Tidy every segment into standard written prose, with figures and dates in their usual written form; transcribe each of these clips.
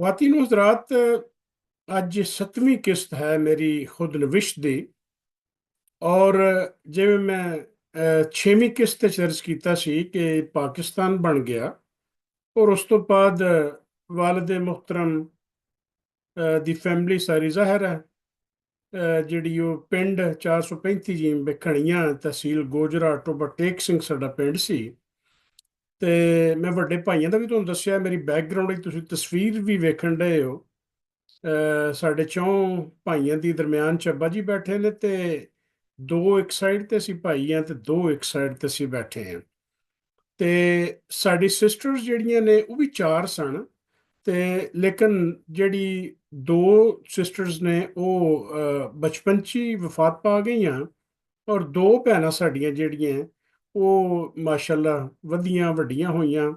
ਖਵਾਤੀਨ ਹਜ਼ਰਾਤ, ਅੱਜ 7ਵੀਂ ਕਿਸ਼ਤ ਹੈ ਮੇਰੀ ਖੁਦ ਨਵਿਸ਼ ਦੀ। ਔਰ ਜਿਵੇਂ ਮੈਂ 6ਵੀਂ ਕਿਸ਼ਤ 'ਚ ਅਰਜ਼ ਕੀਤਾ ਸੀ ਕਿ ਪਾਕਿਸਤਾਨ ਬਣ ਗਿਆ। ਔਰ ਉਸ ਤੋਂ ਬਾਅਦ ਵਾਲਿਦ ਮੁਹਤਰਮ ਦੀ ਫੈਮਿਲੀ ਸਾਰੀ ਜ਼ਾਹਿਰ ਹੈ, ਜਿਹੜੀ ਉਹ ਪਿੰਡ 435 ਜੀ ਖਣੀਆਂ, ਤਹਿਸੀਲ ਗੋਜਰਾ, ਟੋਬਾ ਟੇਕ ਸਿੰਘ ਸਾਡਾ ਪਿੰਡ ਸੀ। ਤੇ ਮੈਂ ਵੱਡੇ ਭਾਈਆਂ ਦਾ ਵੀ ਤੁਹਾਨੂੰ ਦੱਸਿਆ, ਮੇਰੀ ਬੈਕਗ੍ਰਾਉਂਡ ਵਿੱਚ ਤੁਸੀਂ ਤਸਵੀਰ ਵੀ ਵੇਖਣ ਡਏ ਹੋ। ਸਾਡੇ ਚੌਂ ਭਾਈਆਂ ਦੀ ਦਰਮਿਆਨ 'ਚ ਅੱਬਾ ਜੀ ਬੈਠੇ ਨੇ, ਤੇ ਦੋ ਇੱਕ ਸਾਈਡ ਤੇ ਅਸੀਂ ਭਾਈ ਆ ਤੇ ਦੋ ਇੱਕ ਸਾਈਡ ਤੇ ਅਸੀਂ ਬੈਠੇ ਹਾਂ। ਤੇ ਸਾਡੀ ਸਿਸਟਰਸ ਜਿਹੜੀਆਂ ਨੇ ਉਹ ਵੀ ਚਾਰ ਸਨ, ਤੇ ਲੇਕਿਨ ਜਿਹੜੀ ਦੋ ਸਿਸਟਰਸ ਨੇ ਉਹ ਬਚਪਨ 'ਚ ਹੀ ਵਫਾਤ ਪਾ ਗਈਆਂ। ਔਰ ਦੋ ਭੈਣਾਂ ਸਾਡੀਆਂ ਜਿਹੜੀਆਂ ਉਹ ਮਾਸ਼ਾਅੱਲਾ ਵਧੀਆਂ ਵੱਡੀਆਂ ਹੋਈਆਂ।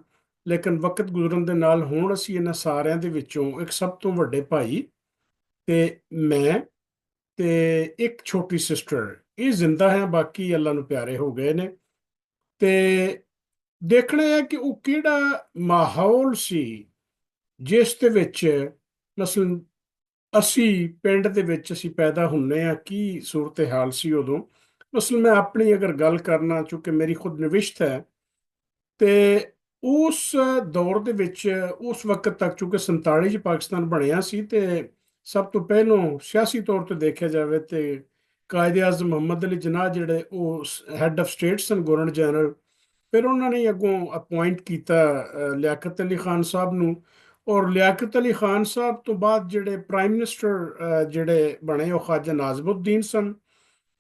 ਲੇਕਿਨ ਵਕਤ ਗੁਜ਼ਰਨ ਦੇ ਨਾਲ ਹੁਣ ਅਸੀਂ ਇਹਨਾਂ ਸਾਰਿਆਂ ਦੇ ਵਿੱਚੋਂ ਇੱਕ ਸਭ ਤੋਂ ਵੱਡੇ ਭਾਈ ਤੇ ਮੈਂ ਤੇ ਇੱਕ ਛੋਟੀ ਸਿਸਟਰ ਇਹ ਜ਼ਿੰਦਾ ਹੈ, ਬਾਕੀ ਅੱਲਾ ਨੂੰ ਪਿਆਰੇ ਹੋ ਗਏ ਨੇ। ਤੇ ਦੇਖਣਾ ਹੈ ਕਿ ਉਹ ਕਿਹੜਾ ਮਾਹੌਲ ਸੀ ਜਿਸ ਦੇ ਵਿੱਚ ਮਸਲਨ ਅਸੀਂ ਪਿੰਡ ਦੇ ਵਿੱਚ ਅਸੀਂ ਪੈਦਾ ਹੁੰਨੇ ਆ, ਕੀ ਸੂਰਤ ਹਾਲ ਸੀ ਉਦੋਂ। ਮਸਲਨ ਮੈਂ ਆਪਣੀ ਅਗਰ ਗੱਲ ਕਰਨਾ, ਚੂੰਕਿ ਮੇਰੀ ਖੁਦ ਨਵਿਸ਼ਤ ਹੈ, ਤੇ ਉਸ ਦੌਰ ਦੇ ਵਿੱਚ ਉਸ ਵਕਤ ਤੱਕ, ਚੂੰਕਿ 47 ਚ ਪਾਕਿਸਤਾਨ ਬਣਿਆ ਸੀ, ਤੇ ਸਭ ਤੋਂ ਪਹਿਲੋਂ ਸਿਆਸੀ ਤੌਰ ਤੇ ਦੇਖਿਆ ਜਾਵੇ ਤੇ ਕਾਇਦੇ ਆਜ਼ਮ ਮੁਹੰਮਦ ਅਲੀ ਜਿਨਾਹ ਜਿਹੜੇ ਉਹ ਹੈਡ ਆਫ ਸਟੇਟ ਸਨ, ਗਵਰਨਰ ਜਨਰਲ। ਫਿਰ ਉਹਨਾਂ ਨੇ ਅੱਗੋਂ ਅਪੁਆਇੰਟ ਕੀਤਾ ਲਿਆਕਤ ਅਲੀ ਖਾਨ ਸਾਹਿਬ ਨੂੰ। ਔਰ ਲਿਆਕਤ ਅਲੀ ਖਾਨ ਸਾਹਿਬ ਤੋਂ ਬਾਅਦ ਜਿਹੜੇ ਪ੍ਰਾਈਮ ਮਿਨਿਸਟਰ ਜਿਹੜੇ ਬਣੇ ਉਹ ਖਾਜਾ ਨਾਜ਼ਮੁद्दीन ਸਨ।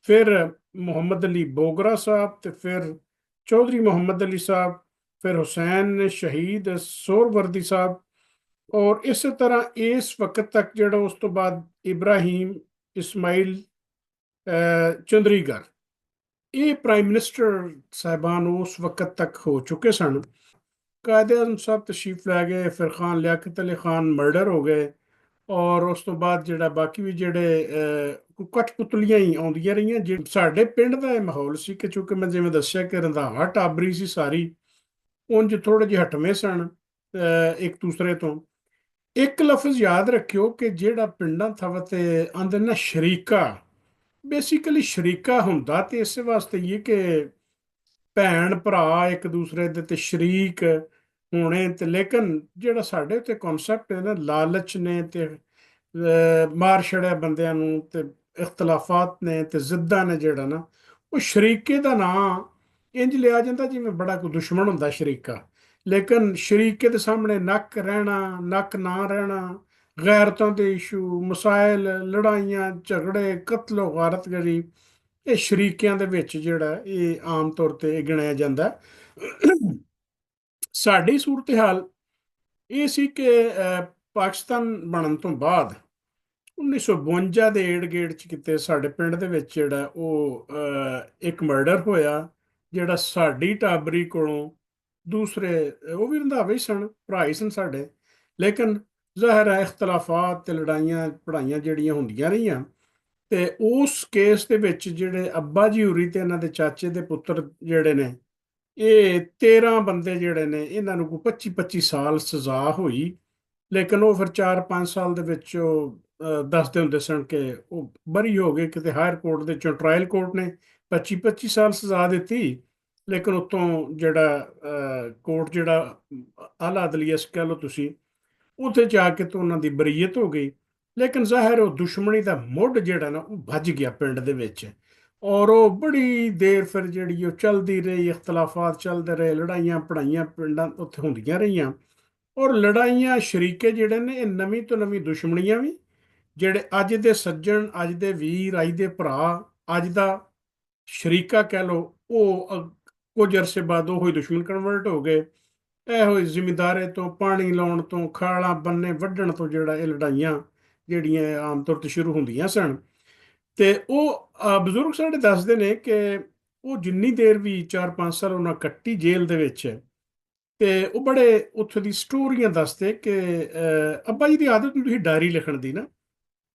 ਫਿਰ ਮੁਹੰਮਦ ਅਲੀ ਬੋਗਰਾ ਸਾਹਿਬ, ਤੇ ਫਿਰ ਚੌਧਰੀ ਮੁਹੰਮਦ ਅਲੀ ਸਾਹਿਬ, ਫਿਰ ਹੁਸੈਨ ਸ਼ਹੀਦ ਸੋਹਰਵਰਦੀ ਸਾਹਿਬ। ਔਰ ਇਸੇ ਤਰ੍ਹਾਂ ਇਸ ਵਕਤ ਤੱਕ ਜਿਹੜਾ ਉਸ ਤੋਂ ਬਾਅਦ ਇਬਰਾਹੀਮ ਇਸਮਾਈਲ ਚੰਦਰੀਗਰ, ਇਹ ਪ੍ਰਾਈਮ ਮਿਨਿਸਟਰ ਸਾਹਿਬਾਨ ਉਸ ਵਕਤ ਤੱਕ ਹੋ ਚੁੱਕੇ ਸਨ। ਕਾਇਦੇ ਆਜ਼ਮ ਸਾਹਿਬ ਤਸ਼ਰੀਫ ਲੈ ਗਏ, ਫਿਰ ਖਾਨ ਲਿਆਕਤ ਅਲੀ ਖਾਨ ਮਰਡਰ ਹੋ ਗਏ। ਔਰ ਉਸ ਤੋਂ ਬਾਅਦ ਜਿਹੜਾ ਬਾਕੀ ਵੀ ਜਿਹੜੇ ਕਠਪੁਤਲੀਆਂ ਹੀ ਆਉਂਦੀਆਂ ਰਹੀਆਂ। ਸਾਡੇ ਪਿੰਡ ਦਾ ਇਹ ਮਾਹੌਲ ਸੀ ਕਿ ਚੂੰਕਿ ਮੈਂ ਜਿਵੇਂ ਦੱਸਿਆ ਕਿ ਰੰਧਾਵਾ ਟਾਬਰੀ ਸੀ ਸਾਰੀ, ਉਂਝ ਥੋੜੇ ਜਿਹੇ ਹਟਵੇਂ ਸਨ ਇੱਕ ਦੂਸਰੇ ਤੋਂ। ਇੱਕ ਲਫ਼ਜ਼ ਯਾਦ ਰੱਖਿਓ ਕਿ ਜਿਹੜਾ ਪਿੰਡਾਂ ਥਾਵਾਂ ਤੇ ਆਂਦੇ ਨਾ ਸ਼ਰੀਕਾ, ਬੇਸਿਕਲੀ ਸ਼ਰੀਕਾ ਹੁੰਦਾ ਤੇ ਇਸੇ ਵਾਸਤੇ ਹੀ ਕਿ ਭੈਣ ਭਰਾ ਇੱਕ ਦੂਸਰੇ ਦੇ ਤੇ ਸ਼ਰੀਕ ਹੋਣੇ। ਤੇ ਲੇਕਿਨ ਜਿਹੜਾ ਸਾਡੇ ਉੱਤੇ ਕਨਸੈਪਟ ਹੈ ਨਾ, ਲਾਲਚ ਨੇ ਤੇ ਮਾਰ ਛੜਿਆ ਬੰਦਿਆਂ ਨੂੰ, ਤੇ ਇਖਤਲਾਫਾਤ ਨੇ ਤੇ ਜ਼ਿੱਦਾਂ ਨੇ, ਜਿਹੜਾ ਨਾ ਉਹ ਸ਼ਰੀਕੇ ਦਾ ਨਾਂ ਇੰਜ ਲਿਆ ਜਾਂਦਾ ਜਿਵੇਂ ਬੜਾ ਕੋਈ ਦੁਸ਼ਮਣ ਹੁੰਦਾ ਸ਼ਰੀਕਾ। ਲੇਕਿਨ ਸ਼ਰੀਕੇ ਦੇ ਸਾਹਮਣੇ ਨੱਕ ਰਹਿਣਾ, ਨੱਕ ਨਾ ਰਹਿਣਾ, ਗੈਰਤਾਂ ਦੇ ਇਸ਼ੂ, ਮਸਾਇਲ, ਲੜਾਈਆਂ ਝਗੜੇ, ਕਤਲੋ ਗਾਰਤਗਰੀ, ਇਹ ਸ਼ਰੀਕਿਆਂ ਦੇ ਵਿੱਚ ਜਿਹੜਾ ਇਹ ਆਮ ਤੌਰ ਤੇ ਗਿਣਿਆ ਜਾਂਦਾ। ਸਾਡੀ ਸੂਰਤ ਹਾਲ ਇਹ ਸੀ ਕਿ ਪਾਕਿਸਤਾਨ ਬਣਨ ਤੋਂ ਬਾਅਦ 1952 ਦੇ ਏੜ ਗੇੜ 'ਚ ਕਿਤੇ ਸਾਡੇ ਪਿੰਡ ਦੇ ਵਿੱਚ ਜਿਹੜਾ ਉਹ ਇੱਕ ਮਰਡਰ ਹੋਇਆ, ਜਿਹੜਾ ਸਾਡੀ ਟਾਬਰੀ ਕੋਲੋਂ ਦੂਸਰੇ ਉਹ ਵੀ ਰੰਧਾਵੇ ਹੀ ਸਨ, ਭਰਾ ਹੀ ਸਨ ਸਾਡੇ। ਲੇਕਿਨ ਜ਼ਾਹਿਰ ਹੈ ਇਖਤਲਾਫਾਤ ਤੇ ਲੜਾਈਆਂ ਪੜਾਈਆਂ ਜਿਹੜੀਆਂ ਹੁੰਦੀਆਂ ਰਹੀਆਂ। ਤੇ ਉਸ ਕੇਸ ਦੇ ਵਿੱਚ ਜਿਹੜੇ ਅੱਬਾ ਜੀ ਹੋਰੀ ਤੇ ਇਹਨਾਂ ਦੇ ਚਾਚੇ ਦੇ ਪੁੱਤਰ ਜਿਹੜੇ ਨੇ, ਇਹ 13 ਬੰਦੇ ਜਿਹੜੇ ਨੇ, ਇਹਨਾਂ ਨੂੰ ਕੋਈ 25-25 ਸਾਲ ਸਜ਼ਾ ਹੋਈ। ਲੇਕਿਨ ਉਹ ਫਿਰ 4-5 ਸਾਲ ਦੇ ਵਿੱਚ ਉਹ ਦੱਸਦੇ ਹੁੰਦੇ ਸਨ ਕਿ ਉਹ ਬਰੀ ਹੋ ਗਏ। ਕਿਤੇ ਹਾਇਰ ਕੋਰਟ ਦੇ ਚੋਂ ਟਰਾਇਲ ਕੋਰਟ ਨੇ 25-25 ਸਾਲ ਸਜ਼ਾ ਦਿੱਤੀ, ਲੇਕਿਨ ਉਤੋਂ ਜਿਹੜਾ ਕੋਰਟ ਜਿਹੜਾ ਆਲਾ ਅਦਲੀਆ ਕਹਿ ਲਓ ਤੁਸੀਂ, ਉੱਥੇ ਜਾ ਕੇ ਤਾਂ ਉਹਨਾਂ ਦੀ ਬਰੀਅਤ ਹੋ ਗਈ। ਲੇਕਿਨ ਜ਼ਾਹਿਰ ਉਹ ਦੁਸ਼ਮਣੀ ਦਾ ਮੁੱਢ ਜਿਹੜਾ ਨਾ ਉਹ ਵੱਜ ਗਿਆ ਪਿੰਡ ਦੇ ਵਿੱਚ। ਔਰ ਉਹ ਬੜੀ ਦੇਰ ਫਿਰ ਜਿਹੜੀ ਉਹ ਚੱਲਦੀ ਰਹੀ, ਇਖਤਲਾਫਾਤ ਚੱਲਦੇ ਰਹੇ, ਲੜਾਈਆਂ ਪੜਾਈਆਂ ਪਿੰਡਾਂ ਉੱਥੇ ਹੁੰਦੀਆਂ ਰਹੀਆਂ। ਔਰ ਲੜਾਈਆਂ ਸ਼ਰੀਕੇ ਜਿਹੜੇ ਨੇ ਇਹ ਨਵੀਂ ਤੋਂ ਨਵੀਂ ਦੁਸ਼ਮਣੀਆਂ ਵੀ, ਜਿਹੜੇ ਅੱਜ ਦੇ ਸੱਜਣ, ਅੱਜ ਦੇ ਵੀਰ, ਅੱਜ ਦੇ ਭਰਾ, ਅੱਜ ਦਾ ਸ਼ਰੀਕਾ ਕਹਿ ਲਓ, ਉਹ ਕੁਝ ਅਰਸੇ ਬਾਅਦ ਉਹ ਹੀ ਦੁਸ਼ਮਣ ਕਨਵਰਟ ਹੋ ਗਏ। ਇਹੋ ਜ਼ਿਮੀਂਦਾਰੇ ਤੋਂ, ਪਾਣੀ ਲਾਉਣ ਤੋਂ, ਖਾਲਾਂ ਬੰਨੇ ਵੱਢਣ ਤੋਂ ਜਿਹੜਾ ਇਹ ਲੜਾਈਆਂ ਜਿਹੜੀਆਂ ਆਮ ਤੌਰ ਤੇ ਸ਼ੁਰੂ ਹੁੰਦੀਆਂ ਸਨ। ਤੇ ਉਹ ਬਜ਼ੁਰਗ ਸਾਡੇ ਦੱਸਦੇ ਨੇ ਕਿ ਉਹ ਜਿੰਨੀ ਦੇਰ ਵੀ 4-5 ਸਾਲ ਉਹਨਾਂ ਕੱਟੀ ਜੇਲ੍ਹ ਦੇ ਵਿੱਚ, ਤੇ ਉਹ ਬੜੇ ਉੱਥੋਂ ਦੀ ਸਟੋਰੀਆਂ ਦੱਸਦੇ ਕਿ ਅੱਬਾ ਜੀ ਦੀ ਆਦਤ ਨੂੰ ਤੁਸੀਂ ਡਾਇਰੀ ਲਿਖਣ ਦੀ ਨਾ,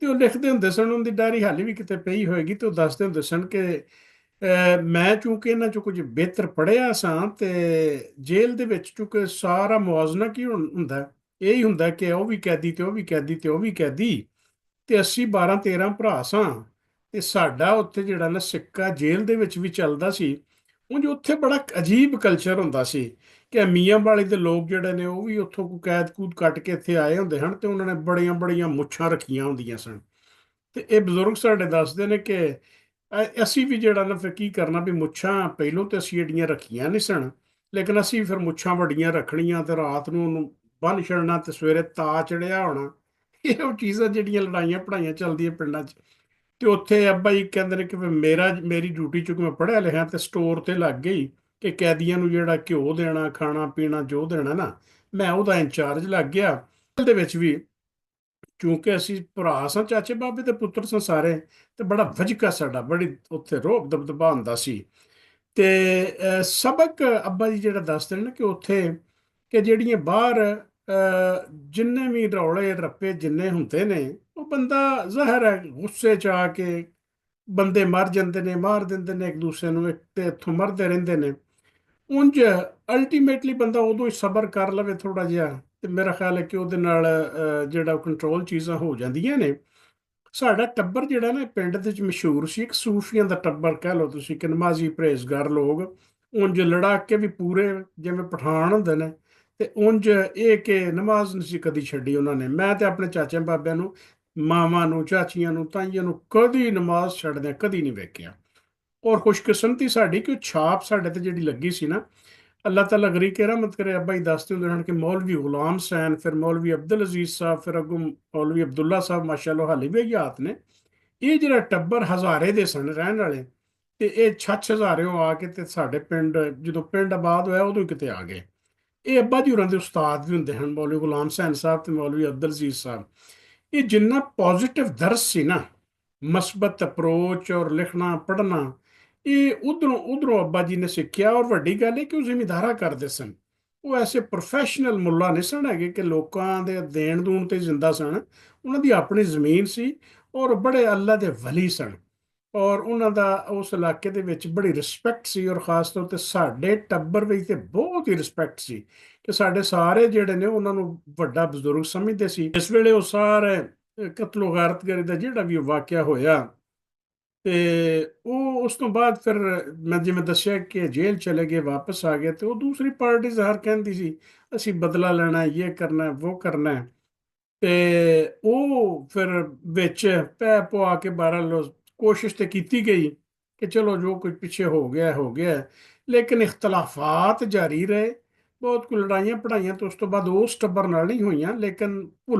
ਤੇ ਉਹ ਲਿਖਦੇ ਹੁੰਦੇ ਸਨ। ਉਹਨਾਂ ਦੀ ਡਾਇਰੀ ਹਾਲੇ ਵੀ ਕਿਤੇ ਪਈ ਹੋਏਗੀ, ਤੇ ਉਹ ਦੱਸਦੇ ਹੁੰਦੇ ਸਨ ਕਿ ਮੈਂ ਚੂੰਕਿ ਇਹਨਾਂ ਚੋਂ ਕੁਝ ਬਿਹਤਰ ਪੜ੍ਹਿਆ ਸਾਂ, ਤੇ ਜੇਲ੍ਹ ਦੇ ਵਿੱਚ ਚੂੰਕਿ ਸਾਰਾ ਮੁਆਜ਼ਨਾ ਕੀ ਹੁੰਦਾ, ਇਹੀ ਹੁੰਦਾ ਕਿ ਉਹ ਵੀ ਕੈਦੀ ਤੇ ਉਹ ਵੀ ਕੈਦੀ ਤੇ ਉਹ ਵੀ ਕੈਦੀ, ਤੇ ਅਸੀਂ 12 13 ਭਰਾ ਸਾਂ। ਤੇ ਸਾਡਾ ਉੱਥੇ ਜਿਹੜਾ ਨਾ ਸਿੱਕਾ ਜੇਲ੍ਹ ਦੇ ਵਿੱਚ ਵੀ ਚੱਲਦਾ ਸੀ। ਉਂਝ ਉੱਥੇ ਬੜਾ ਅਜੀਬ ਕਲਚਰ ਹੁੰਦਾ ਸੀ ਕਿ ਮੀਆਂ ਵਾਲੇ ਦੇ ਲੋਕ ਜਿਹੜੇ ਨੇ ਉਹ ਵੀ ਉੱਥੋਂ ਕੋਈ ਕੈਦ ਕੂਦ ਕੱਟ ਕੇ ਇੱਥੇ ਆਏ ਹੁੰਦੇ ਹਨ, ਤੇ ਉਹਨਾਂ ਨੇ ਬੜੀਆਂ ਬੜੀਆਂ ਮੁੱਛਾਂ ਰੱਖੀਆਂ ਹੁੰਦੀਆਂ ਸਨ। ਤੇ ਇਹ ਬਜ਼ੁਰਗ ਸਾਡੇ ਦੱਸਦੇ ਨੇ ਕਿ ਅਸੀਂ ਵੀ ਜਿਹੜਾ ਨਾ ਫਿਰ ਕੀ ਕਰਨਾ ਵੀ ਮੁੱਛਾਂ ਪਹਿਲੋਂ ਤੇ ਅਸੀਂ ਏਡੀਆਂ ਰੱਖੀਆਂ ਨਹੀਂ ਸਨ, ਲੇਕਿਨ ਅਸੀਂ ਫਿਰ ਮੁੱਛਾਂ ਵੱਡੀਆਂ ਰੱਖਣੀਆਂ ਤੇ ਰਾਤ ਨੂੰ ਉਹਨੂੰ ਬੰਨ੍ਹ ਛੱਡਣਾ ਤੇ ਸਵੇਰੇ ਤਾ ਚੜਿਆ ਹੋਣਾ। ਇਹ ਉਹ ਚੀਜ਼ਾਂ ਜਿਹੜੀਆਂ ਲੜਾਈਆਂ ਪੜਾਈਆਂ ਚੱਲਦੀਆਂ ਪਿੰਡਾਂ 'ਚ। ਤੇ ਉੱਥੇ ਅੱਬਾ ਜੀ ਕਹਿੰਦੇ ਨੇ ਕਿ ਵੀ ਮੇਰੀ ਡਿਊਟੀ ਚੁੱਕ ਮੈਂ ਪੜ੍ਹਿਆ ਲਿਖਿਆ ਤੇ ਸਟੋਰ ਤੇ ਲੱਗ ਗਈ ਕਿ ਕੈਦੀਆਂ ਨੂੰ ਜਿਹੜਾ ਘਿਓ ਦੇਣਾ ਖਾਣਾ ਪੀਣਾ ਜੋ ਦੇਣਾ ਨਾ, ਮੈਂ ਉਹਦਾ ਇੰਚਾਰਜ ਲੱਗ ਗਿਆ। ਦੇ ਵਿੱਚ ਵੀ ਕਿਉਂਕਿ ਅਸੀਂ ਭਰਾ ਸਾਂ, ਚਾਚੇ ਬਾਬੇ ਦੇ ਪੁੱਤਰ ਸਾਂ ਸਾਰੇ, ਤੇ ਬੜਾ ਵਜ੍ਹਾ ਸਾਡਾ ਬੜੀ ਉੱਥੇ ਰੋਬ ਦਬਦਬਾ ਹੁੰਦਾ ਸੀ। ਤੇ ਸਬਕ ਅੱਬਾ ਜੀ ਜਿਹੜਾ ਦੱਸਦੇ ਨੇ ਨਾ ਕਿ ਉੱਥੇ ਕਿ ਜਿਹੜੀਆਂ ਬਾਹਰ ਜਿੰਨੇ ਵੀ ਰੌਲੇ ਰੱਪੇ ਜਿੰਨੇ ਹੁੰਦੇ ਨੇ, ਉਹ ਬੰਦਾ ਜ਼ਾਹਿਰ ਹੈ ਗੁੱਸੇ 'ਚ ਆ ਕੇ ਬੰਦੇ ਮਰ ਜਾਂਦੇ ਨੇ, ਮਾਰ ਦਿੰਦੇ ਨੇ ਇੱਕ ਦੂਸਰੇ ਨੂੰ, ਇੱਕ ਤੇ ਇੱਥੋਂ ਮਰਦੇ ਰਹਿੰਦੇ ਨੇ। ਉਂਝ ਅਲਟੀਮੇਟਲੀ ਬੰਦਾ ਉਦੋਂ ਹੀ ਸਬਰ ਕਰ ਲਵੇ ਥੋੜਾ ਜਿਹਾ, ਤੇ ਮੇਰਾ ਖਿਆਲ ਹੈ ਕਿ ਉਹਦੇ ਨਾਲ ਜਿਹੜਾ ਕੰਟਰੋਲ ਚੀਜ਼ਾਂ ਹੋ ਜਾਂਦੀਆਂ ਨੇ। ਸਾਡਾ ਟੱਬਰ ਜਿਹੜਾ ਨਾ ਪਿੰਡ ਦੇ ਵਿੱਚ ਮਸ਼ਹੂਰ ਸੀ, ਇੱਕ ਸੂਫੀਆਂ ਦਾ ਟੱਬਰ ਕਹਿ ਲਓ ਤੁਸੀਂ, ਕਿ ਨਮਾਜ਼ੀ ਪਰਹੇਜ਼ਗਾਰ ਲੋਕ, ਉਂਝ ਲੜਾਕੇ ਵੀ ਪੂਰੇ ਜਿਵੇਂ ਪਠਾਨ ਹੁੰਦੇ ਨੇ। ਤੇ ਉਂਝ ਇਹ ਕਿ ਨਮਾਜ਼ ਨਹੀਂ ਸੀ ਕਦੀ ਛੱਡੀ ਉਹਨਾਂ ਨੇ। ਮੈਂ ਤੇ ਆਪਣੇ ਚਾਚਿਆਂ ਬਾਬਿਆਂ ਨੂੰ, ਮਾਵਾਂ ਨੂੰ, ਚਾਚੀਆਂ ਨੂੰ, ਤਾਈਆਂ ਨੂੰ ਕਦੀ ਨਮਾਜ਼ ਛੱਡਦਿਆਂ ਕਦੀ ਨਹੀਂ ਵੇਖਿਆ। ਔਰ ਖੁਸ਼ਕਿਸਮਤੀ ਸਾਡੀ ਕਿ ਉਹ ਛਾਪ ਸਾਡੇ ਤੇ ਜਿਹੜੀ ਲੱਗੀ ਸੀ ਨਾ, ਅੱਲਾਹ ਤਾਲਾ ਗਰੀ ਕੇ ਰਹਿਮਤ ਕਰੇ। ਅੱਬਾ ਜੀ ਦੱਸਦੇ ਹੁੰਦੇ ਹਨ ਕਿ ਮੌਲਵੀ ਗੁਲਾਮ ਸੈਨ, ਫਿਰ ਮੌਲਵੀ ਅਬਦੁਲ ਅਜ਼ੀਜ਼ ਸਾਹਿਬ, ਫਿਰ ਅੱਗੋਂ ਮੌਲਵੀ ਅਬਦੁੱਲਾ ਸਾਹਿਬ, ਮਾਸ਼ਾਅੱਲਾ ਹਾਲੇ ਵੀ ਹਯਾਤ ਨੇ। ਇਹ ਜਿਹੜਾ ਟੱਬਰ ਹਜ਼ਾਰੇ ਦੇ ਸਨ ਰਹਿਣ ਵਾਲੇ, ਤੇ ਇਹ ਛੱਛ ਹਜ਼ਾਰਿਓਂ ਆ ਕੇ ਤੇ ਸਾਡੇ ਪਿੰਡ ਜਦੋਂ ਪਿੰਡ ਆਬਾਦ ਹੋਇਆ ਉਦੋਂ ਹੀ ਕਿਤੇ ਆ ਗਏ। ਇਹ ਅੱਬਾ ਜੀ ਹੋਰਾਂ ਦੇ ਉਸਤਾਦ ਵੀ ਹੁੰਦੇ ਹਨ, ਮੌਲਵੀ ਗੁਲਾਮ ਸੈਨ ਸਾਹਿਬ ਤੇ ਮੌਲਵੀ ਅਬਦੁਲ ਅਜ਼ੀਜ਼ ਸਾਹਿਬ। ਇਹ ਜਿੰਨਾ ਪੋਜ਼ਿਟਿਵ ਦਰਸ ਸੀ ਨਾ, ਮਸਬਤ ਅਪਰੋਚ ਔਰ ਲਿਖਣਾ ਪੜ੍ਹਨਾ, ਇਹ ਉਧਰੋਂ ਉਧਰੋਂ ਅੱਬਾ ਜੀ ਨੇ ਸਿੱਖਿਆ। ਔਰ ਵੱਡੀ ਗੱਲ ਇਹ ਕਿ ਉਹ ਜ਼ਿਮੀਂਦਾਰਾ ਕਰਦੇ ਸਨ। ਉਹ ਐਸੇ ਪ੍ਰੋਫੈਸ਼ਨਲ ਮੁੱਲਾ ਨਹੀਂ ਸਨ ਹੈਗੇ ਕਿ ਲੋਕਾਂ ਦੇ ਦੇਣ ਦੂਣ ਤੇ ਜ਼ਿੰਦਾ ਸਨ। ਉਹਨਾਂ ਦੀ ਆਪਣੀ ਜ਼ਮੀਨ ਸੀ, ਔਰ ਬੜੇ ਅੱਲਾ ਦੇ ਵਲੀ ਸਨ। ਔਰ ਉਹਨਾਂ ਦਾ ਉਸ ਇਲਾਕੇ ਦੇ ਵਿੱਚ ਬੜੀ ਰਿਸਪੈਕਟ ਸੀ, ਔਰ ਖ਼ਾਸ ਤੌਰ ਤੇ ਸਾਡੇ ਟੱਬਰ ਵਿੱਚ ਤੇ ਬਹੁਤ ਹੀ ਰਿਸਪੈਕਟ ਸੀ ਕਿ ਸਾਡੇ ਸਾਰੇ ਜਿਹੜੇ ਨੇ ਉਹਨਾਂ ਨੂੰ ਵੱਡਾ ਬਜ਼ੁਰਗ ਸਮਝਦੇ ਸੀ। ਇਸ ਵੇਲੇ ਉਹ ਸਾਰੇ ਕਤਲੋ ਗਾਰਤਗਰੀ ਦਾ ਜਿਹੜਾ ਵੀ ਵਾਕਿਆ ਹੋਇਆ, ਤੇ ਉਹ ਉਸ ਤੋਂ ਬਾਅਦ ਫਿਰ ਮੈਂ ਜਿਵੇਂ ਦੱਸਿਆ ਕਿ ਜੇਲ੍ਹ ਚਲੇ ਗਏ, ਵਾਪਸ ਆ ਗਏ, ਤੇ ਉਹ ਦੂਸਰੀ ਪਾਰਟੀ ਜ਼ਾਹਰ ਕਹਿੰਦੀ ਸੀ ਅਸੀਂ ਬਦਲਾ ਲੈਣਾ, ਇਹ ਕਰਨਾ, ਉਹ ਕਰਨਾ। ਤੇ ਉਹ ਫਿਰ ਵਿੱਚ ਪੈ ਪਵਾ ਕੇ ਬਹਰਹਾਲ ਕੋਸ਼ਿਸ਼ ਤੇ ਕੀਤੀ ਗਈ ਕਿ ਚਲੋ ਜੋ ਕੁਝ ਪਿੱਛੇ ਹੋ ਗਿਆ ਹੋ ਗਿਆ, ਲੇਕਿਨ ਇਖਤਲਾਫਾਤ ਜਾਰੀ ਰਹੇ। ਬਹੁਤ ਕੁ ਲੜਾਈਆਂ ਪੜਾਈਆਂ ਤੋਂ ਉਸ ਤੋਂ ਬਾਅਦ ਉਸ ਟੱਬਰ ਨਾਲ ਨਹੀਂ ਹੋਈਆਂ, ਲੇਕਿਨ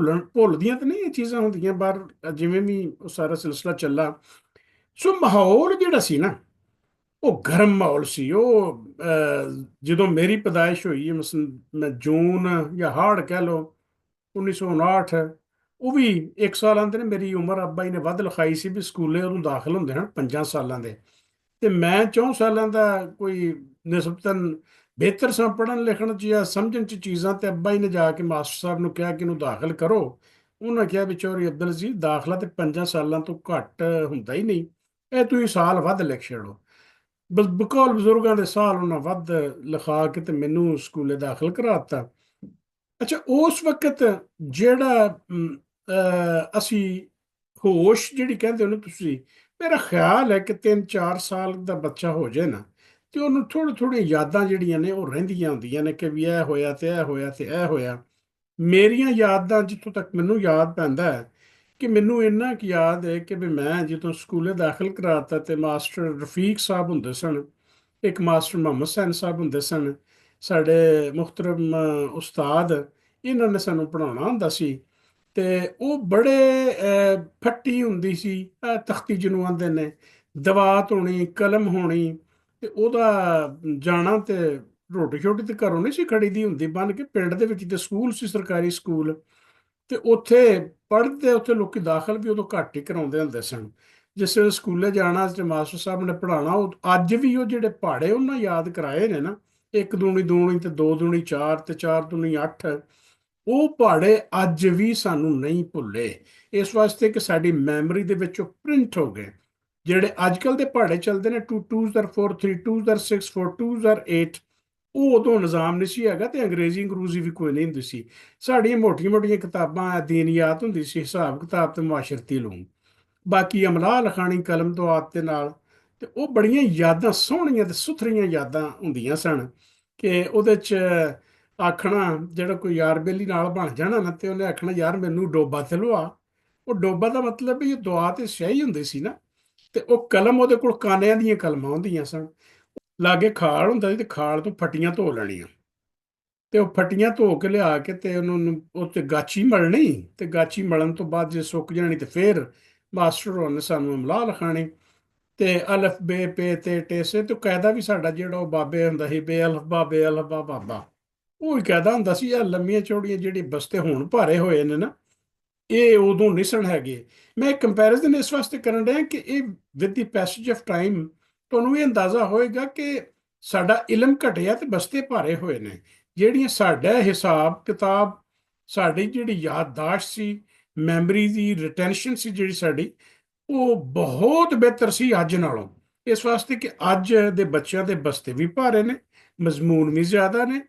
ਭੁੱਲਦੀਆਂ ਤਾਂ ਨਹੀਂ ਇਹ ਚੀਜ਼ਾਂ ਹੁੰਦੀਆਂ ਬਾਹਰ, ਜਿਵੇਂ ਵੀ ਉਹ ਸਾਰਾ ਸਿਲਸਿਲਾ ਚੱਲਾ। ਸੋ ਮਾਹੌਲ ਜਿਹੜਾ ਸੀ ਨਾ, ਉਹ ਗਰਮ ਮਾਹੌਲ ਸੀ। ਉਹ ਜਦੋਂ ਮੇਰੀ ਪੈਦਾਇਸ਼ ਹੋਈ ਹੈ, ਮਸਲਨ ਮੈਂ ਜੂਨ ਜਾਂ ਹਾੜ ਕਹਿ ਲਓ 1959, ਉਹ ਵੀ 1 ਸਾਲ ਆਂਦੇ ਨੇ ਮੇਰੀ ਉਮਰ ਅੱਬਾ ਜੀ ਨੇ ਵੱਧ ਲਿਖਾਈ ਸੀ ਵੀ ਸਕੂਲੇ ਉਹਨੂੰ ਦਾਖਲ ਹੁੰਦੇ ਹਨ 5 ਸਾਲਾਂ ਦੇ, ਤੇ ਮੈਂ 4 ਸਾਲਾਂ ਦਾ ਕੋਈ ਨਿਸਬਤਨ ਬਿਹਤਰ ਸਾਂ ਪੜ੍ਹਨ ਲਿਖਣ 'ਚ ਜਾਂ ਸਮਝਣ 'ਚ ਚੀਜ਼ਾਂ। ਤੇ ਅੱਬਾ ਜੀ ਨੇ ਜਾ ਕੇ ਮਾਸਟਰ ਸਾਹਿਬ ਨੂੰ ਕਿਹਾ ਕਿ ਇਹਨੂੰ ਦਾਖਲ ਕਰੋ। ਉਹਨਾਂ ਕਿਹਾ ਵੀ ਚੌਧਰੀ ਅਬਦੁਲ ਜੀ ਦਾਖਲਾ ਤੇ 5 ਸਾਲਾਂ ਤੋਂ ਘੱਟ ਹੁੰਦਾ ਹੀ ਨਹੀਂ, ਇਹ ਤੁਸੀਂ ਸਾਲ ਵੱਧ ਲਿਖ ਛੱਡੋ। ਬਕੌਲ ਬਜ਼ੁਰਗਾਂ ਦੇ ਸਾਲ ਉਹਨਾਂ ਵੱਧ ਲਿਖਾ ਕੇ ਤੇ ਮੈਨੂੰ ਸਕੂਲੇ ਦਾਖਲ ਕਰਾਤਾ। ਅੱਛਾ, ਉਸ ਵਕਤ ਜਿਹੜਾ ਅਸੀਂ ਹੋਸ਼ ਜਿਹੜੀ ਕਹਿੰਦੇ ਹੋ ਨਾ ਤੁਸੀਂ, ਮੇਰਾ ਖਿਆਲ ਹੈ ਕਿ 3 4 ਸਾਲ ਦਾ ਬੱਚਾ ਹੋ ਜਾਏ ਨਾ, ਤੇ ਉਹਨੂੰ ਥੋੜ੍ਹੀ ਥੋੜ੍ਹੀਆਂ ਯਾਦਾਂ ਜਿਹੜੀਆਂ ਨੇ ਉਹ ਰਹਿੰਦੀਆਂ ਹੁੰਦੀਆਂ ਨੇ ਕਿ ਵੀ ਇਹ ਹੋਇਆ ਤੇ ਇਹ ਹੋਇਆ ਤੇ ਇਹ ਹੋਇਆ। ਮੇਰੀਆਂ ਯਾਦਾਂ ਜਿੱਥੋਂ ਤੱਕ ਮੈਨੂੰ ਯਾਦ ਪੈਂਦਾ ਹੈ ਕਿ ਮੈਨੂੰ ਇੰਨਾ ਕੁ ਯਾਦ ਹੈ ਕਿ ਵੀ ਮੈਂ ਜਦੋਂ ਸਕੂਲੇ ਦਾਖਲ ਕਰਾਤਾ ਤੇ ਮਾਸਟਰ ਰਫੀਕ ਸਾਹਿਬ ਹੁੰਦੇ ਸਨ, ਇੱਕ ਮਾਸਟਰ ਮੁਹੰਮਦ ਸੈਨ ਸਾਹਿਬ ਹੁੰਦੇ ਸਨ, ਸਾਡੇ ਮੁਖਤਰਮ ਉਸਤਾਦ। ਇਹਨਾਂ ਨੇ ਸਾਨੂੰ ਪੜ੍ਹਾਉਣਾ ਹੁੰਦਾ ਸੀ। ਤੇ ਉਹ ਬੜੇ ਫੱਟੀ ਹੁੰਦੀ ਸੀ, ਤਖਤੀ ਜਿਹਨੂੰ ਆਂਦੇ ਨੇ, ਦਵਾਤ ਹੋਣੀ, ਕਲਮ ਹੋਣੀ, ਤੇ ਉਹਦਾ ਜਾਣਾ। ਤੇ ਰੋਟੀ ਛੋਟੀ ਤੇ ਘਰੋਂ ਨਹੀਂ ਸੀ ਖੜੀ ਦੀ ਹੁੰਦੀ ਬਣ ਕੇ, ਪਿੰਡ ਦੇ ਵਿੱਚ ਤੇ ਸਕੂਲ ਸੀ, ਸਰਕਾਰੀ ਸਕੂਲ। ਤੇ ਉੱਥੇ ਪੜ੍ਹਦੇ, ਉੱਥੇ ਲੋਕੀ ਦਾਖਲ ਵੀ ਉਦੋਂ ਘੱਟ ਹੀ ਕਰਾਉਂਦੇ ਹੁੰਦੇ ਸਨ। ਜਿਸ ਵੇਲੇ ਸਕੂਲੇ ਜਾਣਾ ਤੇ ਮਾਸਟਰ ਸਾਹਿਬ ਨੇ ਪੜ੍ਹਾਉਣਾ, ਉਹ ਅੱਜ ਵੀ ਉਹ ਜਿਹੜੇ ਪਹਾੜੇ ਉਹਨਾਂ ਯਾਦ ਕਰਾਏ ਨੇ ਨਾ, 1 ਦੂਣੀ 2 ਤੇ 2 ਦੂਣੀ 4 ਤੇ 4 ਦੂਣੀ 8, ਉਹ ਪਹਾੜੇ ਅੱਜ ਵੀ ਸਾਨੂੰ ਨਹੀਂ ਭੁੱਲੇ। ਇਸ ਵਾਸਤੇ ਕਿ ਸਾਡੀ ਮੈਮਰੀ ਦੇ ਵਿੱਚ ਉਹ ਪ੍ਰਿੰਟ ਹੋ ਗਏ। ਜਿਹੜੇ ਅੱਜ ਕੱਲ ਦੇ ਪਹਾੜੇ ਚੱਲਦੇ ਨੇ 2 2 4 3 2 6 4 2 8, ਉਹ ਉਦੋਂ ਨਿਜ਼ਾਮ ਨਹੀਂ ਸੀ ਹੈਗਾ, ਤੇ ਅੰਗਰੇਜ਼ੀ ਅੰਗਰੂਜ਼ੀ ਵੀ ਕੋਈ ਨਹੀਂ ਹੁੰਦੀ ਸੀ। ਸਾਡੀਆਂ ਮੋਟੀਆਂ ਮੋਟੀਆਂ ਕਿਤਾਬਾਂ ਦੀਨਿਆਤ ਹੁੰਦੀ ਸੀ, ਹਿਸਾਬ ਕਿਤਾਬ ਤੇ ਮੁਆਸ਼ਰਤੀ ਉਲੂਮ। ਬਾਕੀ ਅਮਲਾ ਲਿਖਾਣੀ ਕਲਮ ਤੋਂ ਆਦਤ ਦੇ ਨਾਲ। ਤੇ ਉਹ ਬੜੀਆਂ ਯਾਦਾਂ ਸੋਹਣੀਆਂ ਤੇ ਸੁਥਰੀਆਂ ਯਾਦਾਂ ਹੁੰਦੀਆਂ ਸਨ, ਕਿ ਉਹਦੇ ਚ ਆਖਣਾ ਜਿਹੜਾ ਕੋਈ ਯਾਰ ਬੇਲੀ ਨਾਲ ਬਣ ਜਾਣਾ ਨਾ, ਤੇ ਉਹਨੇ ਆਖਣਾ ਯਾਰ ਮੈਨੂੰ ਡੋਬਾ ਤੇ ਲਵਾ। ਉਹ ਡੋਬਾ ਦਾ ਮਤਲਬ ਵੀ ਇਹ ਦੁਆ ਤੇ ਸਿਆਹੀ ਹੁੰਦੀ ਸੀ ਨਾ। ਤੇ ਉਹ ਕਲਮ ਉਹਦੇ ਕੋਲ ਕਾਨਿਆਂ ਦੀਆਂ ਕਲਮਾਂ ਹੁੰਦੀਆਂ ਸਨ। ਲਾਗੇ ਖਾਲ ਹੁੰਦਾ ਸੀ, ਤੇ ਖਾਲ ਤੋਂ ਫੱਟੀਆਂ ਧੋ ਲੈਣੀਆਂ, ਤੇ ਉਹ ਫੱਟੀਆਂ ਧੋ ਕੇ ਲਿਆ ਕੇ ਤੇ ਉਹਨੂੰ ਉੱਤੇ ਗਾਚੀ ਮਲਣੀ, ਤੇ ਗਾਚੀ ਮਲਣ ਤੋਂ ਬਾਅਦ ਜੇ ਸੁੱਕ ਜਾਣੀ ਤੇ ਫੇਰ ਮਾਸਟਰ ਹੋਰਾਂ ਨੇ ਸਾਨੂੰ ਇਮਲਾ ਲਿਖਾਣੀ। ਤੇ ਅਲਫ ਬੇ ਪੇ ਤੇ ਟੇਸੇ, ਤੇ ਕਾਇਦਾ ਵੀ ਸਾਡਾ ਜਿਹੜਾ ਉਹ ਬਾਬੇ ਹੁੰਦਾ ਸੀ, ਬੇ ਅਲਫਬਾ ਬੇ ਅਲਫਬਾ ਬਾਬਾ, ਉਹ ਹੀ ਕਾਇਦਾ ਹੁੰਦਾ ਸੀ। ਇਹ ਲੰਮੀਆਂ ਚੌੜੀਆਂ ਜਿਹੜੀ ਬਸਤੇ ਹੁਣ ਭਾਰੇ ਹੋਏ ਨੇ ਨਾ, ਇਹ ਉਦੋਂ ਨਹੀਂ ਸਨ ਹੈਗੇ। ਮੈਂ ਕੰਪੈਰੀਜ਼ਨ ਇਸ ਵਾਸਤੇ ਕਰਨ ਰਿਹਾ ਕਿ ਇਹ with the passage of time ਤੁਹਾਨੂੰ ਇਹ ਅੰਦਾਜ਼ਾ ਹੋਏਗਾ ਕਿ ਸਾਡਾ ਇਲਮ ਘਟਿਆ ਤੇ ਬਸਤੇ ਭਾਰੇ ਹੋਏ ਨੇ। ਜਿਹੜੀਆਂ ਸਾਡਾ ਹਿਸਾਬ ਕਿਤਾਬ, ਸਾਡੀ ਜਿਹੜੀ ਯਾਦਦਾਸ਼ਤ ਸੀ, ਮੈਮਰੀ ਦੀ ਰਿਟੈਂਸ਼ਨ ਸੀ ਜਿਹੜੀ ਸਾਡੀ, ਉਹ ਬਹੁਤ ਬਿਹਤਰ ਸੀ ਅੱਜ ਨਾਲੋਂ। ਇਸ ਵਾਸਤੇ ਕਿ ਅੱਜ ਦੇ ਬੱਚਿਆਂ ਦੇ ਬਸਤੇ ਵੀ ਭਾਰੇ ਨੇ, ਮਜ਼ਮੂਨ ਵੀ ਜ਼ਿਆਦਾ ਨੇ,